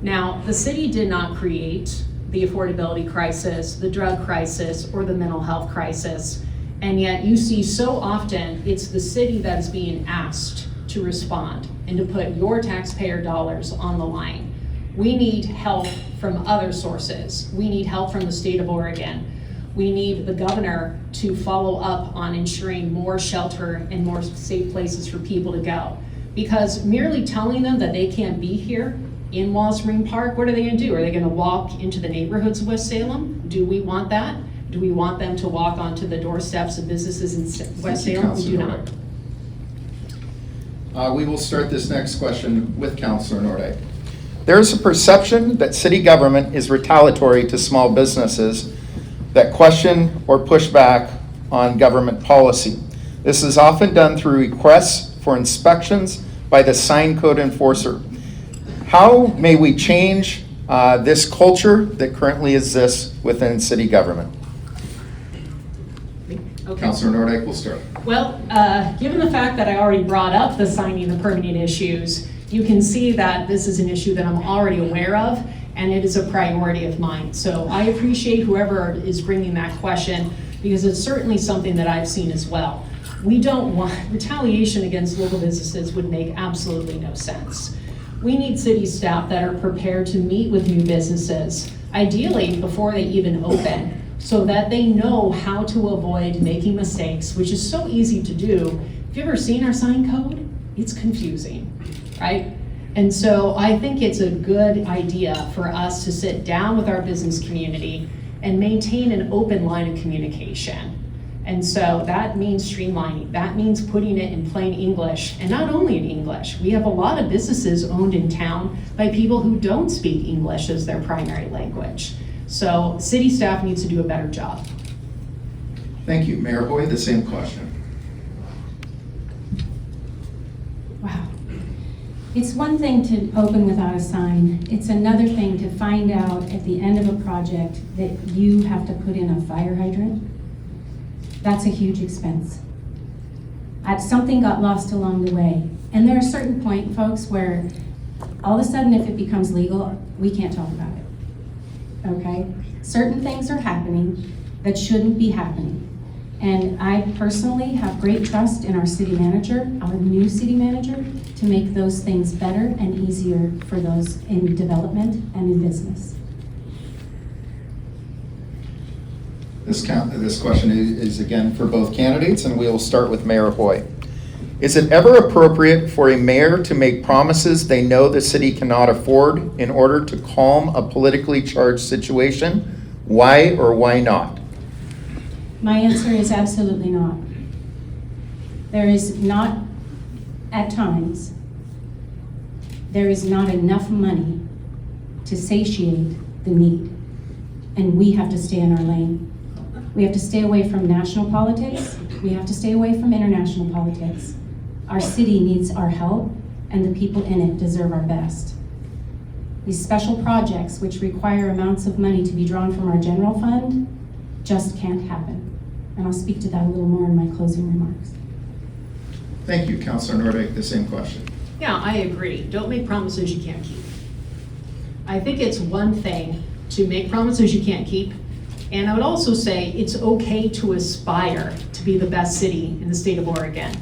S11: Now, the city did not create the affordability crisis, the drug crisis, or the mental health crisis, and yet you see so often it's the city that is being asked to respond and to put your taxpayer dollars on the line. We need help from other sources. We need help from the state of Oregon. We need the governor to follow up on ensuring more shelter and more safe places for people to go. Because merely telling them that they can't be here in Wallace Marine Park, what are they gonna do? Are they gonna walk into the neighborhoods of West Salem? Do we want that? Do we want them to walk onto the doorsteps of businesses in West Salem? We do not.
S2: We will start this next question with Councilor Nordyke. There is a perception that city government is retaliatory to small businesses that question or push back on government policy. This is often done through requests for inspections by the sign code enforcer. How may we change this culture that currently exists within city government?
S11: Okay.
S2: Councilor Nordyke will start.
S11: Well, given the fact that I already brought up the signing and permitting issues, you can see that this is an issue that I'm already aware of, and it is a priority of mine. So I appreciate whoever is bringing that question, because it's certainly something that I've seen as well. We don't want, retaliation against local businesses would make absolutely no sense. We need city staff that are prepared to meet with new businesses, ideally before they even open, so that they know how to avoid making mistakes, which is so easy to do. Have you ever seen our sign code? It's confusing, right? And so I think it's a good idea for us to sit down with our business community and maintain an open line of communication. And so that means streamlining. That means putting it in plain English, and not only in English. We have a lot of businesses owned in town by people who don't speak English as their primary language. So city staff needs to do a better job.
S2: Thank you. Mayor Hoy, the same question.
S10: Wow. It's one thing to open without a sign. It's another thing to find out at the end of a project that you have to put in a fire hydrant. That's a huge expense. Something got lost along the way. And there are certain point, folks, where all of a sudden if it becomes legal, we can't talk about it. Okay? Certain things are happening that shouldn't be happening. And I personally have great trust in our city manager, our new city manager, to make those things better and easier for those in development and in business.
S2: This question is again for both candidates, and we will start with Mayor Hoy. Is it ever appropriate for a mayor to make promises they know the city cannot afford in order to calm a politically charged situation? Why or why not?
S10: My answer is absolutely not. There is not, at times, there is not enough money to satiate the need, and we have to stay in our lane. We have to stay away from national politics. We have to stay away from international politics. Our city needs our help, and the people in it deserve our best. These special projects, which require amounts of money to be drawn from our general fund, just can't happen. And I'll speak to that a little more in my closing remarks.
S2: Thank you, Councilor Nordyke, the same question.
S11: Yeah, I agree. Don't make promises you can't keep. I think it's one thing to make promises you can't keep, And I would also say it's okay to aspire to be the best city in the state of Oregon.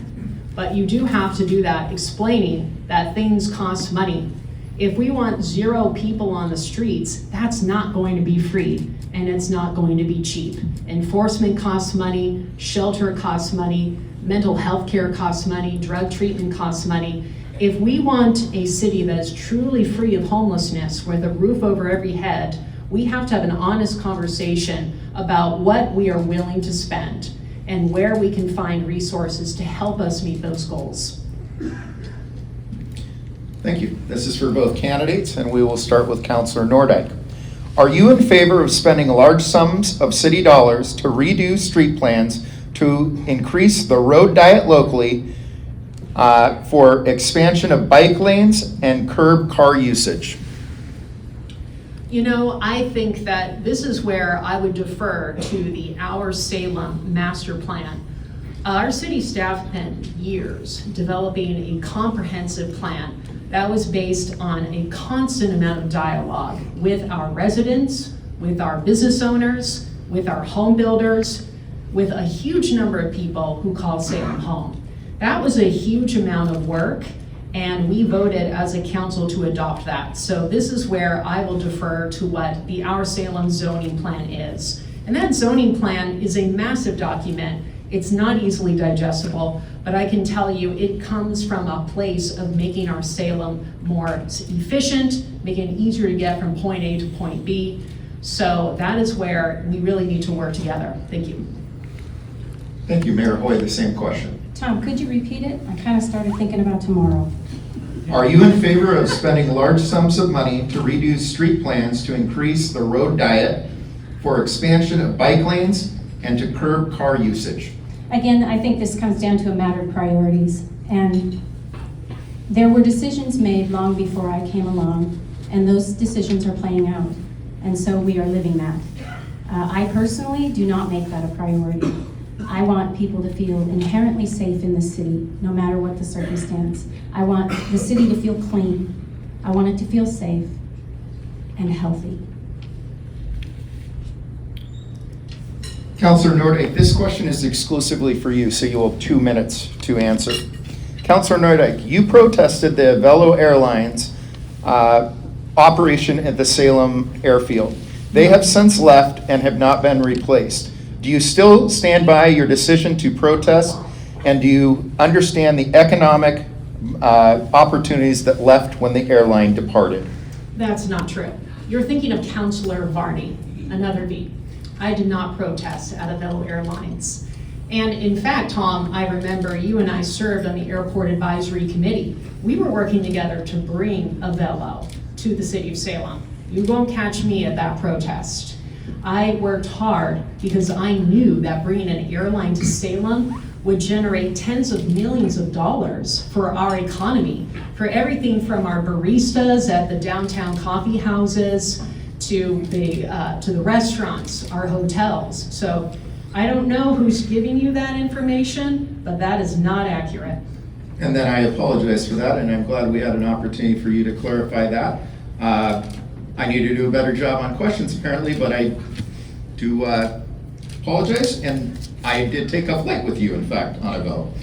S11: But you do have to do that explaining that things cost money. If we want 0 people on the streets, that's not going to be free and it's not going to be cheap. Enforcement costs money, shelter costs money, mental health care costs money, drug treatment costs money. If we want a city that is truly free of homelessness with a roof over every head, we have to have an honest conversation about what we are willing to spend and where we can find resources to help us meet those goals.
S2: Thank you. This is for both candidates, and we will start with Councilor Nordyke. Are you in favor of spending large sums of city dollars to redo street plans to increase the road diet locally for expansion of bike lanes and curb car usage?
S11: You know, I think that this is where I would defer to the Our Salem master plan. Our city staff spent years developing a comprehensive plan that was based on a constant amount of dialogue with our residents, with our business owners, with our home builders, with a huge number of people who call Salem home. That was a huge amount of work, and we voted as a council to adopt that. So this is where I will defer to what the Our Salem zoning plan is. And that zoning plan is a massive document. It's not easily digestible, but I can tell you it comes from a place of making our Salem more efficient, making it easier to get from point A to point B. So that is where we really need to work together. Thank you.
S2: Thank you, Mayor Hoy. The same question.
S10: Tom, could you repeat it? I kind of started thinking about tomorrow.
S2: Are you in favor of spending large sums of money to redo street plans to increase the road diet for expansion of bike lanes and to curb car usage?
S10: Again, I think this comes down to a matter of priorities. And there were decisions made long before I came along, and those decisions are playing out. And so we are living that. I personally do not make that a priority. I want people to feel inherently safe in the city, no matter what the circumstance. I want the city to feel clean. I want it to feel safe and healthy.
S2: Councilor Nordyke, this question is exclusively for you, so you will have 2 minutes to answer. Councilor Nordyke, you protested the Velo Airlines operation at the Salem airfield. They have since left and have not been replaced. Do you still stand by your decision to protest, and do you understand the economic opportunities that left when the airline departed?
S11: That's not true. You're thinking of Councilor Varney, another V. I did not protest at Velo Airlines. And in fact, Tom, I remember you and I served on the Airport Advisory Committee. We were working together to bring a Velo to the city of Salem. You won't catch me at that protest. I worked hard because I knew that bringing an airline to Salem would generate tens of millions of dollars for our economy, for everything from our baristas at the downtown coffee houses to the restaurants, our hotels. So I don't know who's giving you that information, but that is not accurate.
S2: And then I apologize for that, and I'm glad we had an opportunity for you to clarify that. I need to do a better job on questions apparently, but I do apologize, and I did take a flight with you, in fact, on a Velo.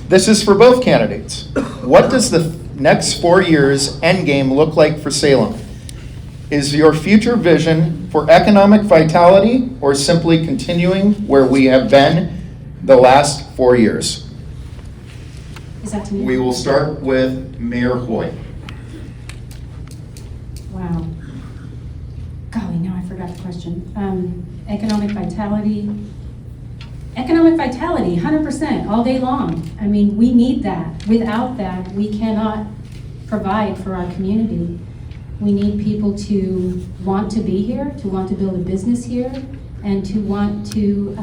S2: This is for both candidates. What does the next 4 years endgame look like for Salem? Is your future vision for economic vitality or simply continuing where we have been the last 4 years?
S10: Is that to me?
S2: We will start with Mayor Hoy.
S10: Wow. Golly, now I forgot the question. Economic vitality. Economic vitality, 100%, all day long. I mean, we need that. Without that, we cannot provide for our community. We need people to want to be here, to want to build a business here, and to want to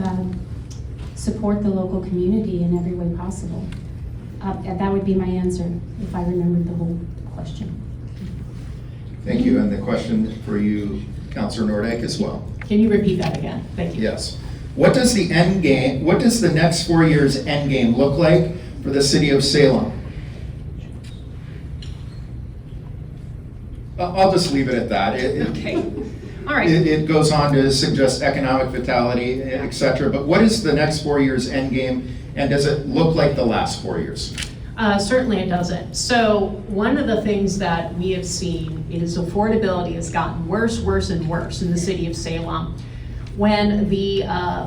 S10: support the local community in every way possible. That would be my answer if I remembered the whole question.
S2: Thank you, and the question for you, Councilor Nordyke, as well.
S11: Can you repeat that again? Thank you.
S2: Yes. What does the next 4 years end game look like for the city of Salem? I'll just leave it at that.
S10: Okay, all right.
S2: It goes on to suggest economic vitality, et cetera, but what is the next 4 years end game, and does it look like the last 4 years?
S10: Certainly it doesn't. So one of the things that we have seen is affordability has gotten worse, worse, and worse in the city of Salem. When the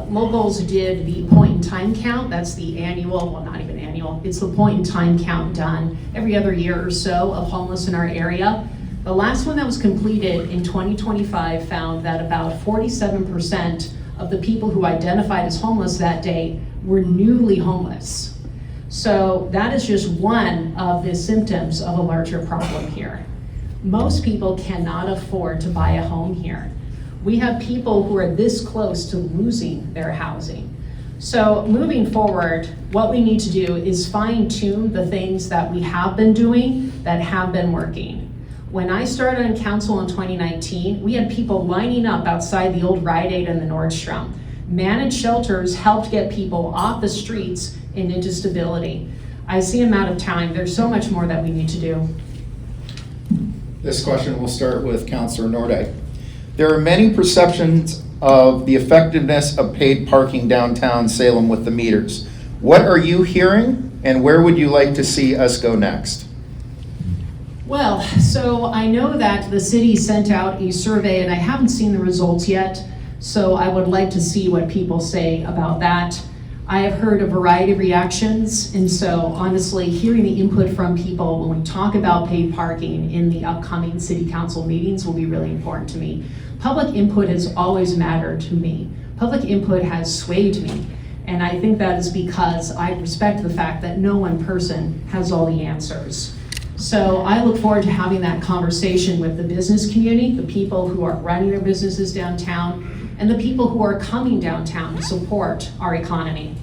S10: locals did the point in time count, that's the annual, well, not even annual, it's the point in time count done every other year or so of homeless in our area. The last one that was completed in 2025 found that about 47% of the people who identified as homeless that day were newly homeless. So that is just one of the symptoms of a larger problem here. Most people cannot afford to buy a home here. We have people who are this close to losing their housing. So moving forward, what we need to do is fine tune the things that we have been doing that have been working. When I started on council in 2019, we had people lining up outside the old Rite Aid and the Nordstrom. Managed shelters helped get people off the streets and into stability. I see I'm out of time. There's so much more that we need to do.
S2: This question will start with Councilor Nordyke. There are many perceptions of the effectiveness of paid parking downtown Salem with the meters. What are you hearing, and where would you like to see us go next?
S10: Well, so I know that the city sent out a survey, and I haven't seen the results yet, so I would like to see what people say about that. I have heard a variety of reactions, and so honestly, hearing the input from people when we talk about paid parking in the upcoming city council meetings will be really important to me. Public input has always mattered to me. Public input has swayed me, and I think that is because I respect the fact that no one person has all the answers. So I look forward to having that conversation with the business community, the people who are running their businesses downtown, and the people who are coming downtown to support our economy.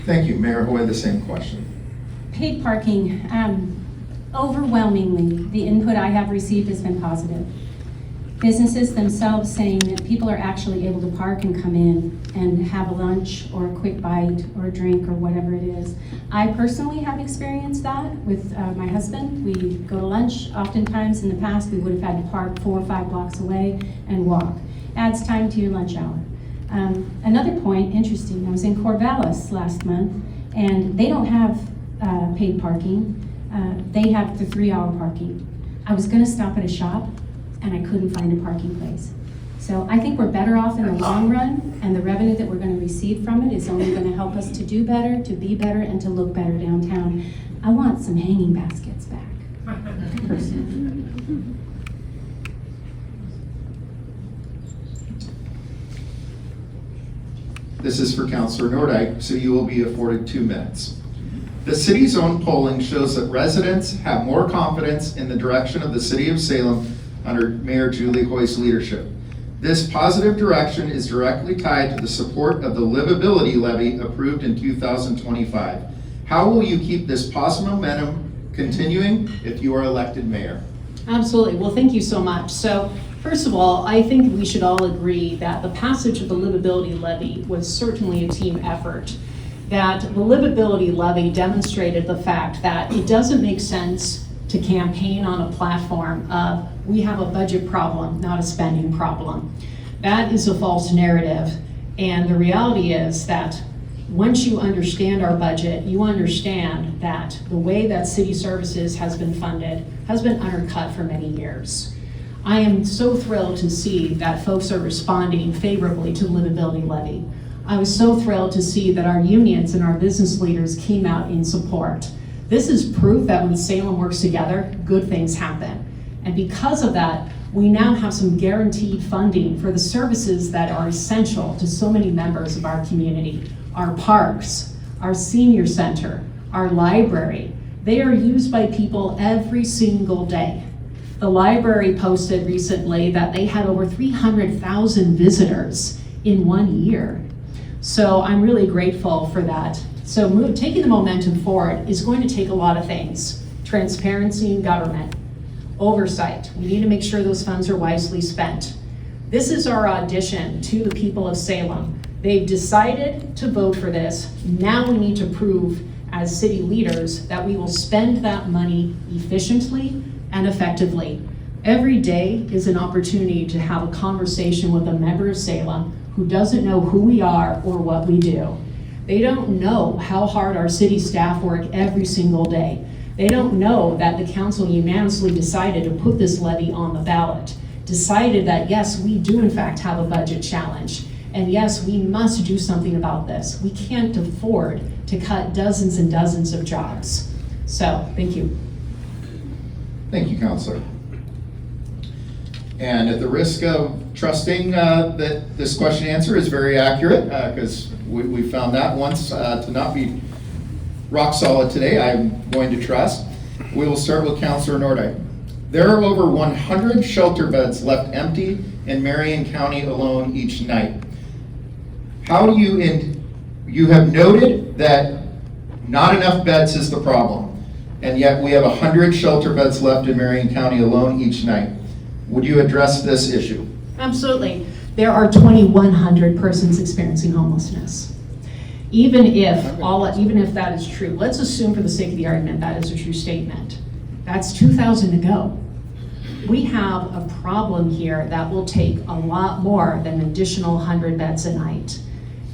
S2: Thank you. Mayor Hoy, the same question.
S12: Paid parking, overwhelmingly, the input I have received has been positive. Businesses themselves saying that people are actually able to park and come in and have a lunch or a quick bite or a drink or whatever it is. I personally have experienced that with my husband. We go to lunch. Oftentimes in the past, we would have had to park 4 or 5 blocks away and walk. Adds time to your lunch hour. Another point, interesting, I was in Corvallis last month, and they don't have paid parking. They have the 3-hour parking. I was gonna stop at a shop, and I couldn't find a parking place. So I think we're better off in the long run, and the revenue that we're gonna receive from it is only gonna help us to do better, to be better, and to look better downtown. I want some hanging baskets back, personally.
S2: This is for Councilor Nordyke, so you will be afforded 2 minutes. The city's own polling shows that residents have more confidence in the direction of the city of Salem under Mayor Julie Hoy's leadership. This positive direction is directly tied to the support of the livability levy approved in 2025. How will you keep this positive momentum continuing if you are elected mayor?
S10: Absolutely. Well, thank you so much. So, first of all, I think we should all agree that the passage of the livability levy was certainly a team effort. That the livability levy demonstrated the fact that it doesn't make sense to campaign on a platform of we have a budget problem, not a spending problem. That is a false narrative. And the reality is that once you understand our budget, you understand that the way that city services has been funded has been undercut for many years. I am so thrilled to see that folks are responding favorably to the livability levy. I was so thrilled to see that our unions and our business leaders came out in support. This is proof that when Salem works together, good things happen. And because of that, we now have some guaranteed funding for the services that are essential to so many members of our community. Our parks, our senior center, our library, they are used by people every single day. The library posted recently that they had over 300,000 visitors in 1 year. So I'm really grateful for that. So taking the momentum forward is going to take a lot of things. Transparency in government, oversight. We need to make sure those funds are wisely spent. This is our audition to the people of Salem. They've decided to vote for this. Now we need to prove
S11: as city leaders that we will spend that money efficiently and effectively. Every day is an opportunity to have a conversation with a member of Salem who doesn't know who we are or what we do. They don't know how hard our city staff work every single day. They don't know that the council unanimously decided to put this levy on the ballot, decided that yes, we do in fact have a budget challenge, and yes, we must do something about this. We can't afford to cut dozens and dozens of jobs. So, thank you.
S2: Thank you, Councilor. And at the risk of trusting that this question and answer is very accurate, because we found that once to not be rock solid today, I'm going to trust. We will start with Councilor Nordyke. There are over 100 shelter beds left empty in Marion County alone each night. How do you have noted that not enough beds is the problem, and yet we have 100 shelter beds left in Marion County alone each night. Would you address this issue?
S11: Absolutely. There are 2,100 persons experiencing homelessness. Even if that is true, let's assume for the sake of the argument that is a true statement. That's 2,000 to go. We have a problem here that will take a lot more than an additional 100 beds a night.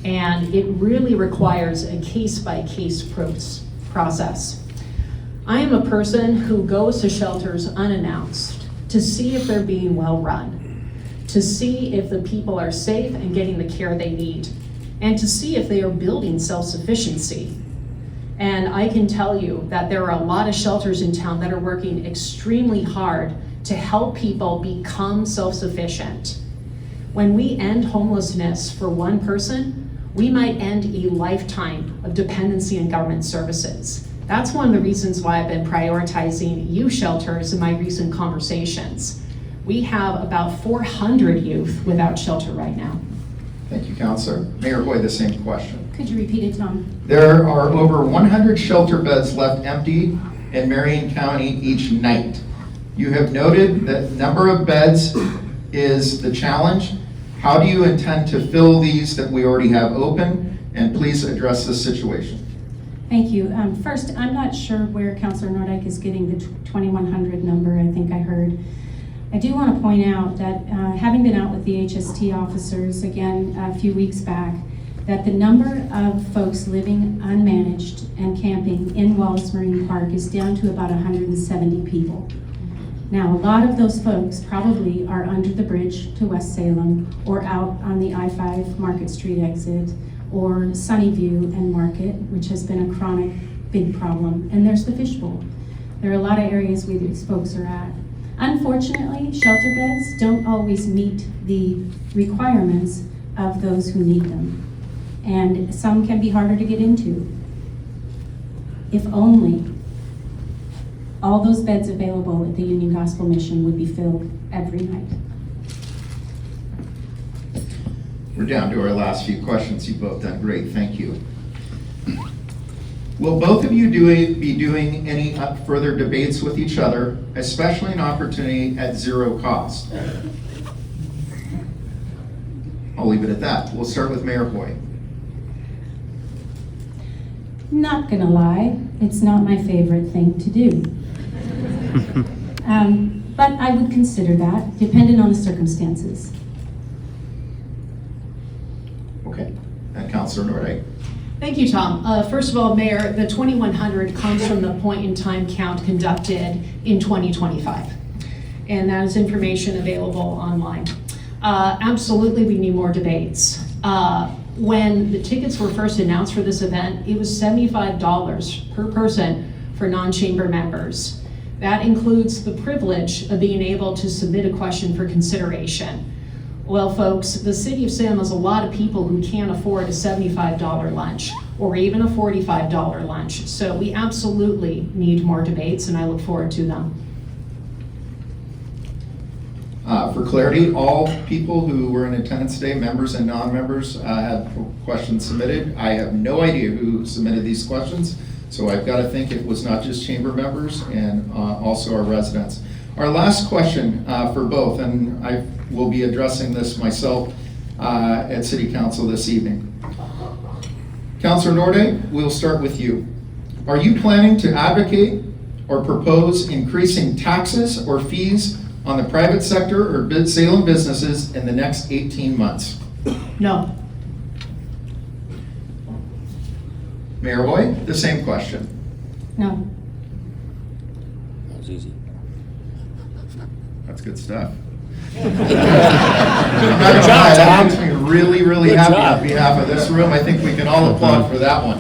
S11: And it really requires a case-by-case process. I am a person who goes to shelters unannounced to see if they're being well run, to see if the people are safe and getting the care they need, and to see if they are building self-sufficiency. And I can tell you that there are a lot of shelters in town that are working extremely hard to help people become self-sufficient. When we end homelessness for one person, we might end a lifetime of dependency on government services. That's one of the reasons why I've been prioritizing youth shelters in my recent conversations. We have about 400 youth without shelter right now.
S2: Thank you, Councilor. Mayor Hoy, the same question.
S12: Could you repeat it, Tom?
S2: There are over 100 shelter beds left empty in Marion County each night. You have noted that number of beds is the challenge. How do you intend to fill these that we already have open? And please address this situation.
S12: Thank you. First, I'm not sure where Councilor Nordyke is getting the 2,100 number, I think I heard. I do want to point out that having been out with the HST officers again a few weeks back, that the number of folks living unmanaged and camping in Wallace Marine Park is down to about 170 people. Now, a lot of those folks probably are under the bridge to West Salem or out on the I-5 Market Street exit or Sunnyview and Market, which has been a chronic big problem. And there's the fishbowl. There are a lot of areas where these folks are at. Unfortunately, shelter beds don't always meet the requirements of those who need them. And some can be harder to get into. If only all those beds available at the Union Gospel Mission would be filled every night.
S2: We're down to our last few questions. You've both done great. Thank you. Will both of you be doing any further debates with each other, especially an opportunity at zero cost? I'll leave it at that. We'll start with Mayor Hoy.
S12: Not gonna lie, it's not my favorite thing to do. But I would consider that, depending on the circumstances.
S2: Okay. And Councilor Nordyke.
S11: Thank you, Tom. First of all, Mayor, the 2,100 comes from the point in time count conducted in 2025. And that is information available online. Absolutely, we need more debates. When the tickets were first announced for this event, it was $75 per person for non-chamber members. That includes the privilege of being able to submit a question for consideration. Well, folks, the city of Salem has a lot of people who can't afford a $75 lunch or even a $45 lunch. So we absolutely need more debates, and I look forward to them.
S2: For clarity, all people who were in attendance today, members and non-members, had questions submitted. I have no idea who submitted these questions, so I've got to think it was not just chamber members and also our residents. Our last question for both, and I will be addressing this myself at City Council this evening. Councilor Nordyke, we'll start with you. Are you planning to advocate or propose increasing taxes or fees on the private sector or Salem businesses in the next 18 months?
S11: No.
S2: Mayor Hoy, the same question.
S12: No.
S13: That was easy.
S2: That's good stuff. I'm not gonna lie, that makes me really, really happy on behalf of this room. I think we can all applaud for that one.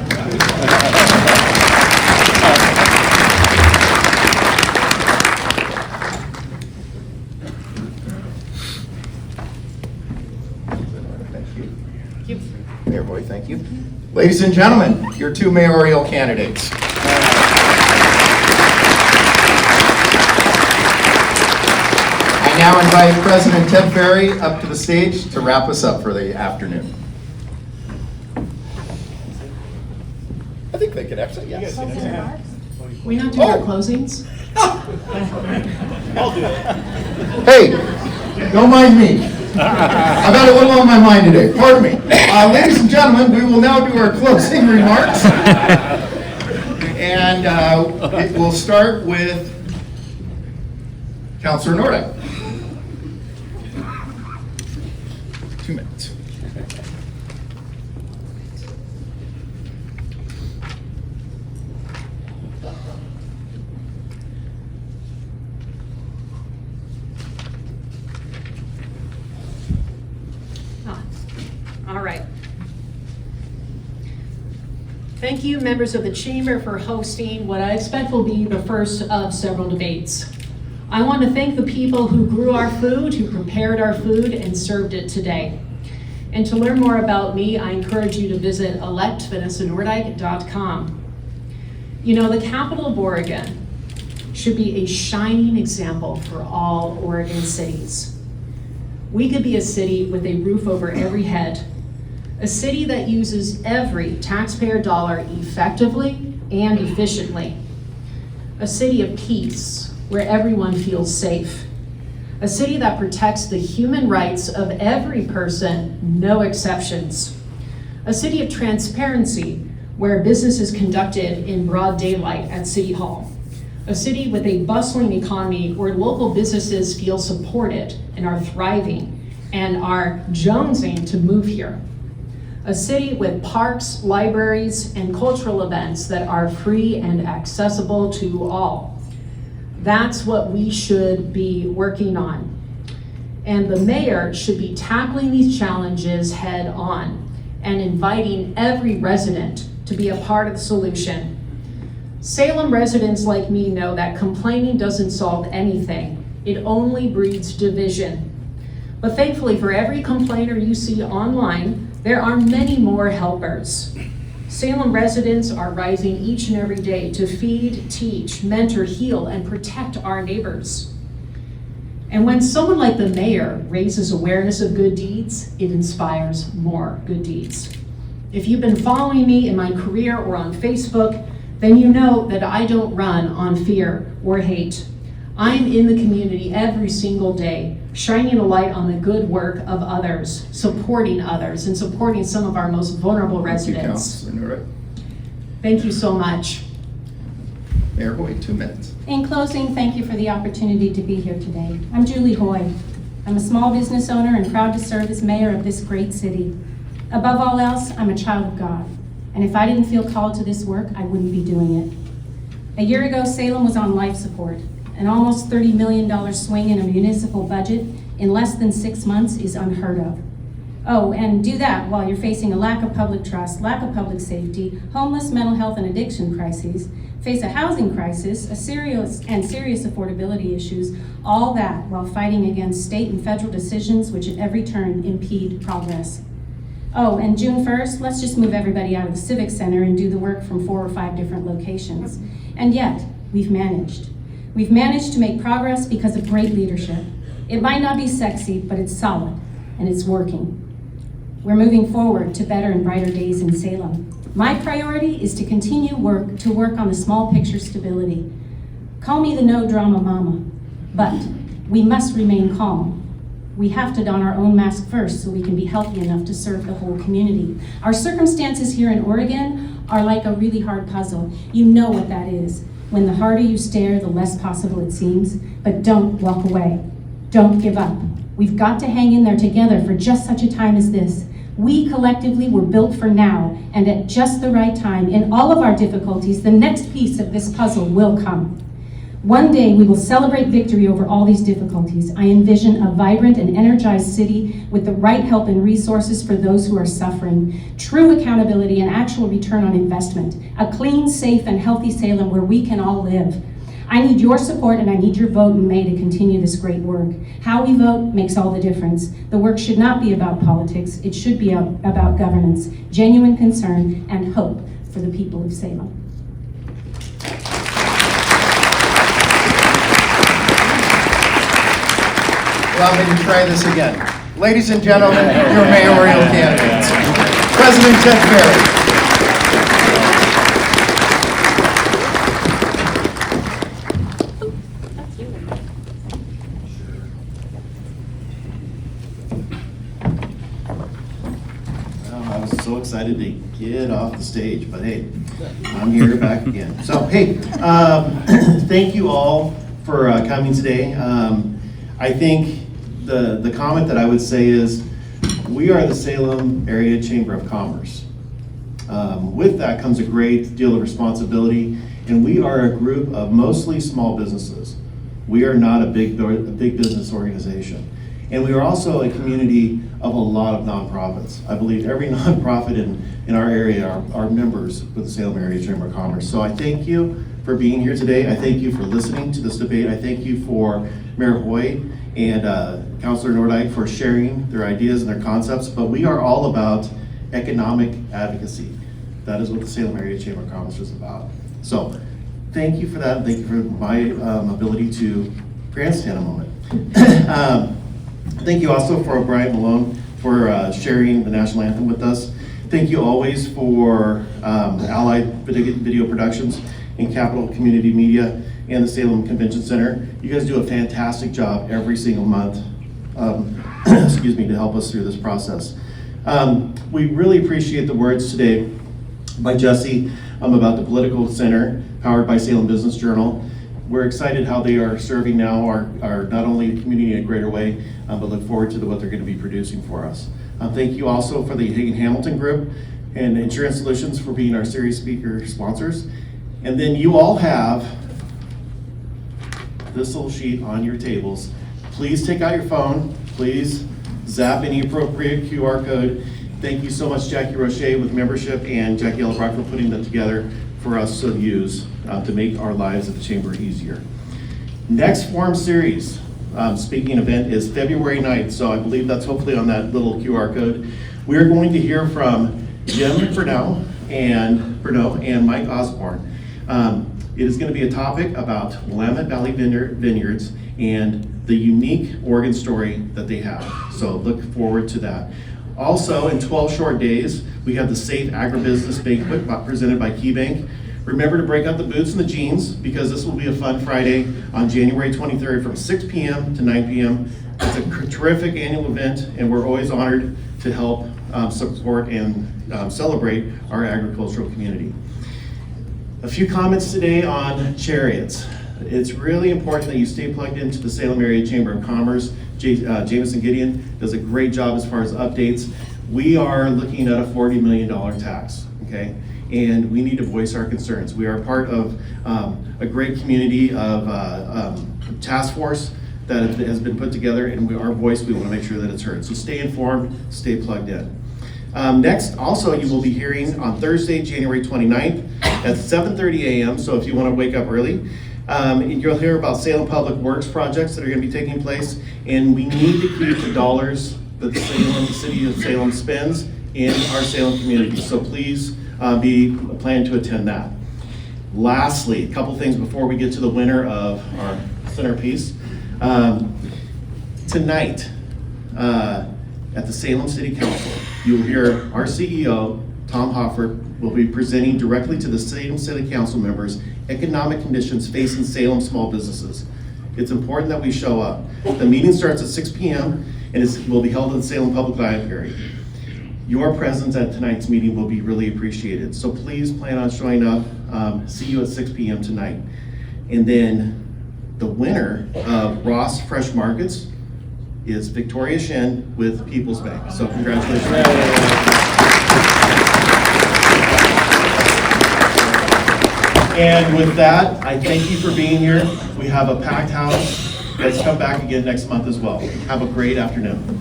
S2: Thank you. Mayor Hoy, thank you. Ladies and gentlemen, your two mayoral candidates. I now invite President Ted Ferry up to the stage to wrap us up for the afternoon. I think they can actually, yes.
S11: We not do our closings?
S3: I'll do it.
S2: Hey, don't mind me. I've got a little on my mind today, pardon me. Ladies and gentlemen, we will now do our closing remarks. And it will start with Councilor Nordyke. 2 minutes.
S11: All right. Thank you, members of the Chamber, for hosting what I expect will be the first of several debates. I want to thank the people who grew our food, who prepared our food, and served it today. And to learn more about me, I encourage you to visit electvanessanordyke.com. You know, the capital of Oregon should be a shining example for all Oregon cities. We could be a city with a roof over every head, a city that uses every taxpayer dollar effectively and efficiently, a city of peace where everyone feels safe, a city that protects the human rights of every person, no exceptions, a city of transparency where business is conducted in broad daylight at City Hall, a city with a bustling economy where local businesses feel supported and are thriving and are jonesing to move here. A city with parks, libraries, and cultural events that are free and accessible to all. That's what we should be working on. And the mayor should be tackling these challenges head on and inviting every resident to be a part of the solution. Salem residents like me know that complaining doesn't solve anything. It only breeds division. But thankfully, for every complainer you see online, there are many more helpers. Salem residents are rising each and every day to feed, teach, mentor, heal, and protect our neighbors. And when someone like the mayor raises awareness of good deeds, it inspires more good deeds. If you've been following me in my career or on Facebook, then you know that I don't run on fear or hate. I'm in the community every single day, shining a light on the good work of others, supporting others, and supporting some of our most vulnerable residents. Thank you so much.
S2: Mayor Hoy, 2 minutes.
S12: In closing, thank you for the opportunity to be here today. I'm Julie Hoy. I'm a small business owner and proud to serve as mayor of this great city. Above all else, I'm a child of God. And if I didn't feel called to this work, I wouldn't be doing it. A year ago, Salem was on life support. An almost $30 million swing in a municipal budget in less than 6 months is unheard of. Oh, and do that while you're facing a lack of public trust, lack of public safety, homeless, mental health, and addiction crises, face a housing crisis, a serious affordability issues, all that while fighting against state and federal decisions which at every turn impede progress. Oh, and June 1st, let's just move everybody out of the Civic Center and do the work from 4 or 5 different locations. And yet, we've managed. We've managed to make progress because of great leadership. It might not be sexy, but it's solid, and it's working. We're moving forward to better and brighter days in Salem. My priority is to continue to work on the small picture stability. Call me the no drama mama, but we must remain calm. We have to don our own mask first so we can be healthy enough to serve the whole community. Our circumstances here in Oregon are like a really hard puzzle. You know what that is. When the harder you stare, the less possible it seems. But don't walk away. Don't give up. We've got to hang in there together for just such a time as this. We collectively were built for now, and at just the right time, in all of our difficulties, the next piece of this puzzle will come. One day we will celebrate victory over all these difficulties. I envision a vibrant and energized city with the right help and resources for those who are suffering, true accountability and actual return on investment, a clean, safe, and healthy Salem where we can all live. I need your support and I need your vote in May to continue this great work. How we vote makes all the difference. The work should not be about politics. It should be about governance, genuine concern, and hope for the people of Salem.
S2: Allow me to try this again. Ladies and gentlemen, your mayoral candidates. President Ted Perry.
S3: I was so excited to get off the stage, but hey, I'm here back again. So hey, thank you all for coming today. I think the comment that I would say is, we are the Salem Area Chamber of Commerce. With that comes a great deal of responsibility, and we are a group of mostly small businesses. We are not a big business organization. And we are also a community of a lot of nonprofits. I believe every nonprofit in our area are members with the Salem Area Chamber of Commerce. So I thank you for being here today. I thank you for listening to this debate. I thank you for Mayor Hoy and Councilor Nordyke for sharing their ideas and their concepts. But we are all about economic advocacy. That is what the Salem Area Chamber of Commerce is about. So thank you for that. Thank you for my ability to grandstand a moment. Thank you also for Brian Malone for sharing the national anthem with us. Thank you always for Allied Video Productions and Capital Community Media and the Salem Convention Center. You guys do a fantastic job every single month, excuse me, to help us through this process. We really appreciate the words today by Jesse about the Political Center, powered by Salem Business Journal. We're excited how they are serving now our not only the community in a greater way, but look forward to what they're going to be producing for us. Thank you also for the Hagen Hamilton Group and Insurance Solutions for being our series speaker sponsors. And then you all have this little sheet on your tables. Please take out your phone. Please zap any appropriate QR code. Thank you so much, Jackie Roche with membership and Jackie Ellebrock for putting that together for us to use to make our lives at the Chamber easier. Next forum series speaking event is February 9th, so I believe that's hopefully on that little QR code. We're going to hear from Jim Bruneau and Mike Osborne. It is going to be a topic about Willamette Valley Vineyards and the unique Oregon story that they have. So look forward to that. Also, in 12 short days, we have the Safe Agribusiness Banquet presented by KeyBank. Remember to break out the boots and the jeans, because this will be a fun Friday on January 23rd from 6 p.m. to 9 p.m. It's a terrific annual event, and we're always honored to help support and celebrate our agricultural community. A few comments today on chariots. It's really important that you stay plugged into the Salem Area Chamber of Commerce. Jameson Gideon does a great job as far as updates. We are looking at a $40 million tax, okay? And we need to voice our concerns. We are part of a great community of task force that has been put together, and our voice, we want to make sure that it's heard. So stay informed, stay plugged in. Next, also, you will be hearing on Thursday, January 29th at 7:30 a.m. So if you want to wake up early, you'll hear about Salem Public Works projects that are going to be taking place, and we need to keep the dollars that the city of Salem spends in our Salem community. So please be planning to attend that. Lastly, a couple things before we get to the winner of our centerpiece. Tonight, at the Salem City Council, you will hear our CEO, Tom Hoffert, will be presenting directly to the Salem City Council members economic conditions facing Salem small businesses. It's important that we show up. The meeting starts at 6 p.m. and will be held at the Salem Public Library.
S8: your presence at tonight's meeting will be really appreciated. So please plan on showing up. See you at 6 p.m. tonight. And then the winner of Ross Fresh Markets is Victoria Shen with People's Bank. So congratulations. And with that, I thank you for being here. We have a packed house. Let's come back again next month as well. Have a great afternoon.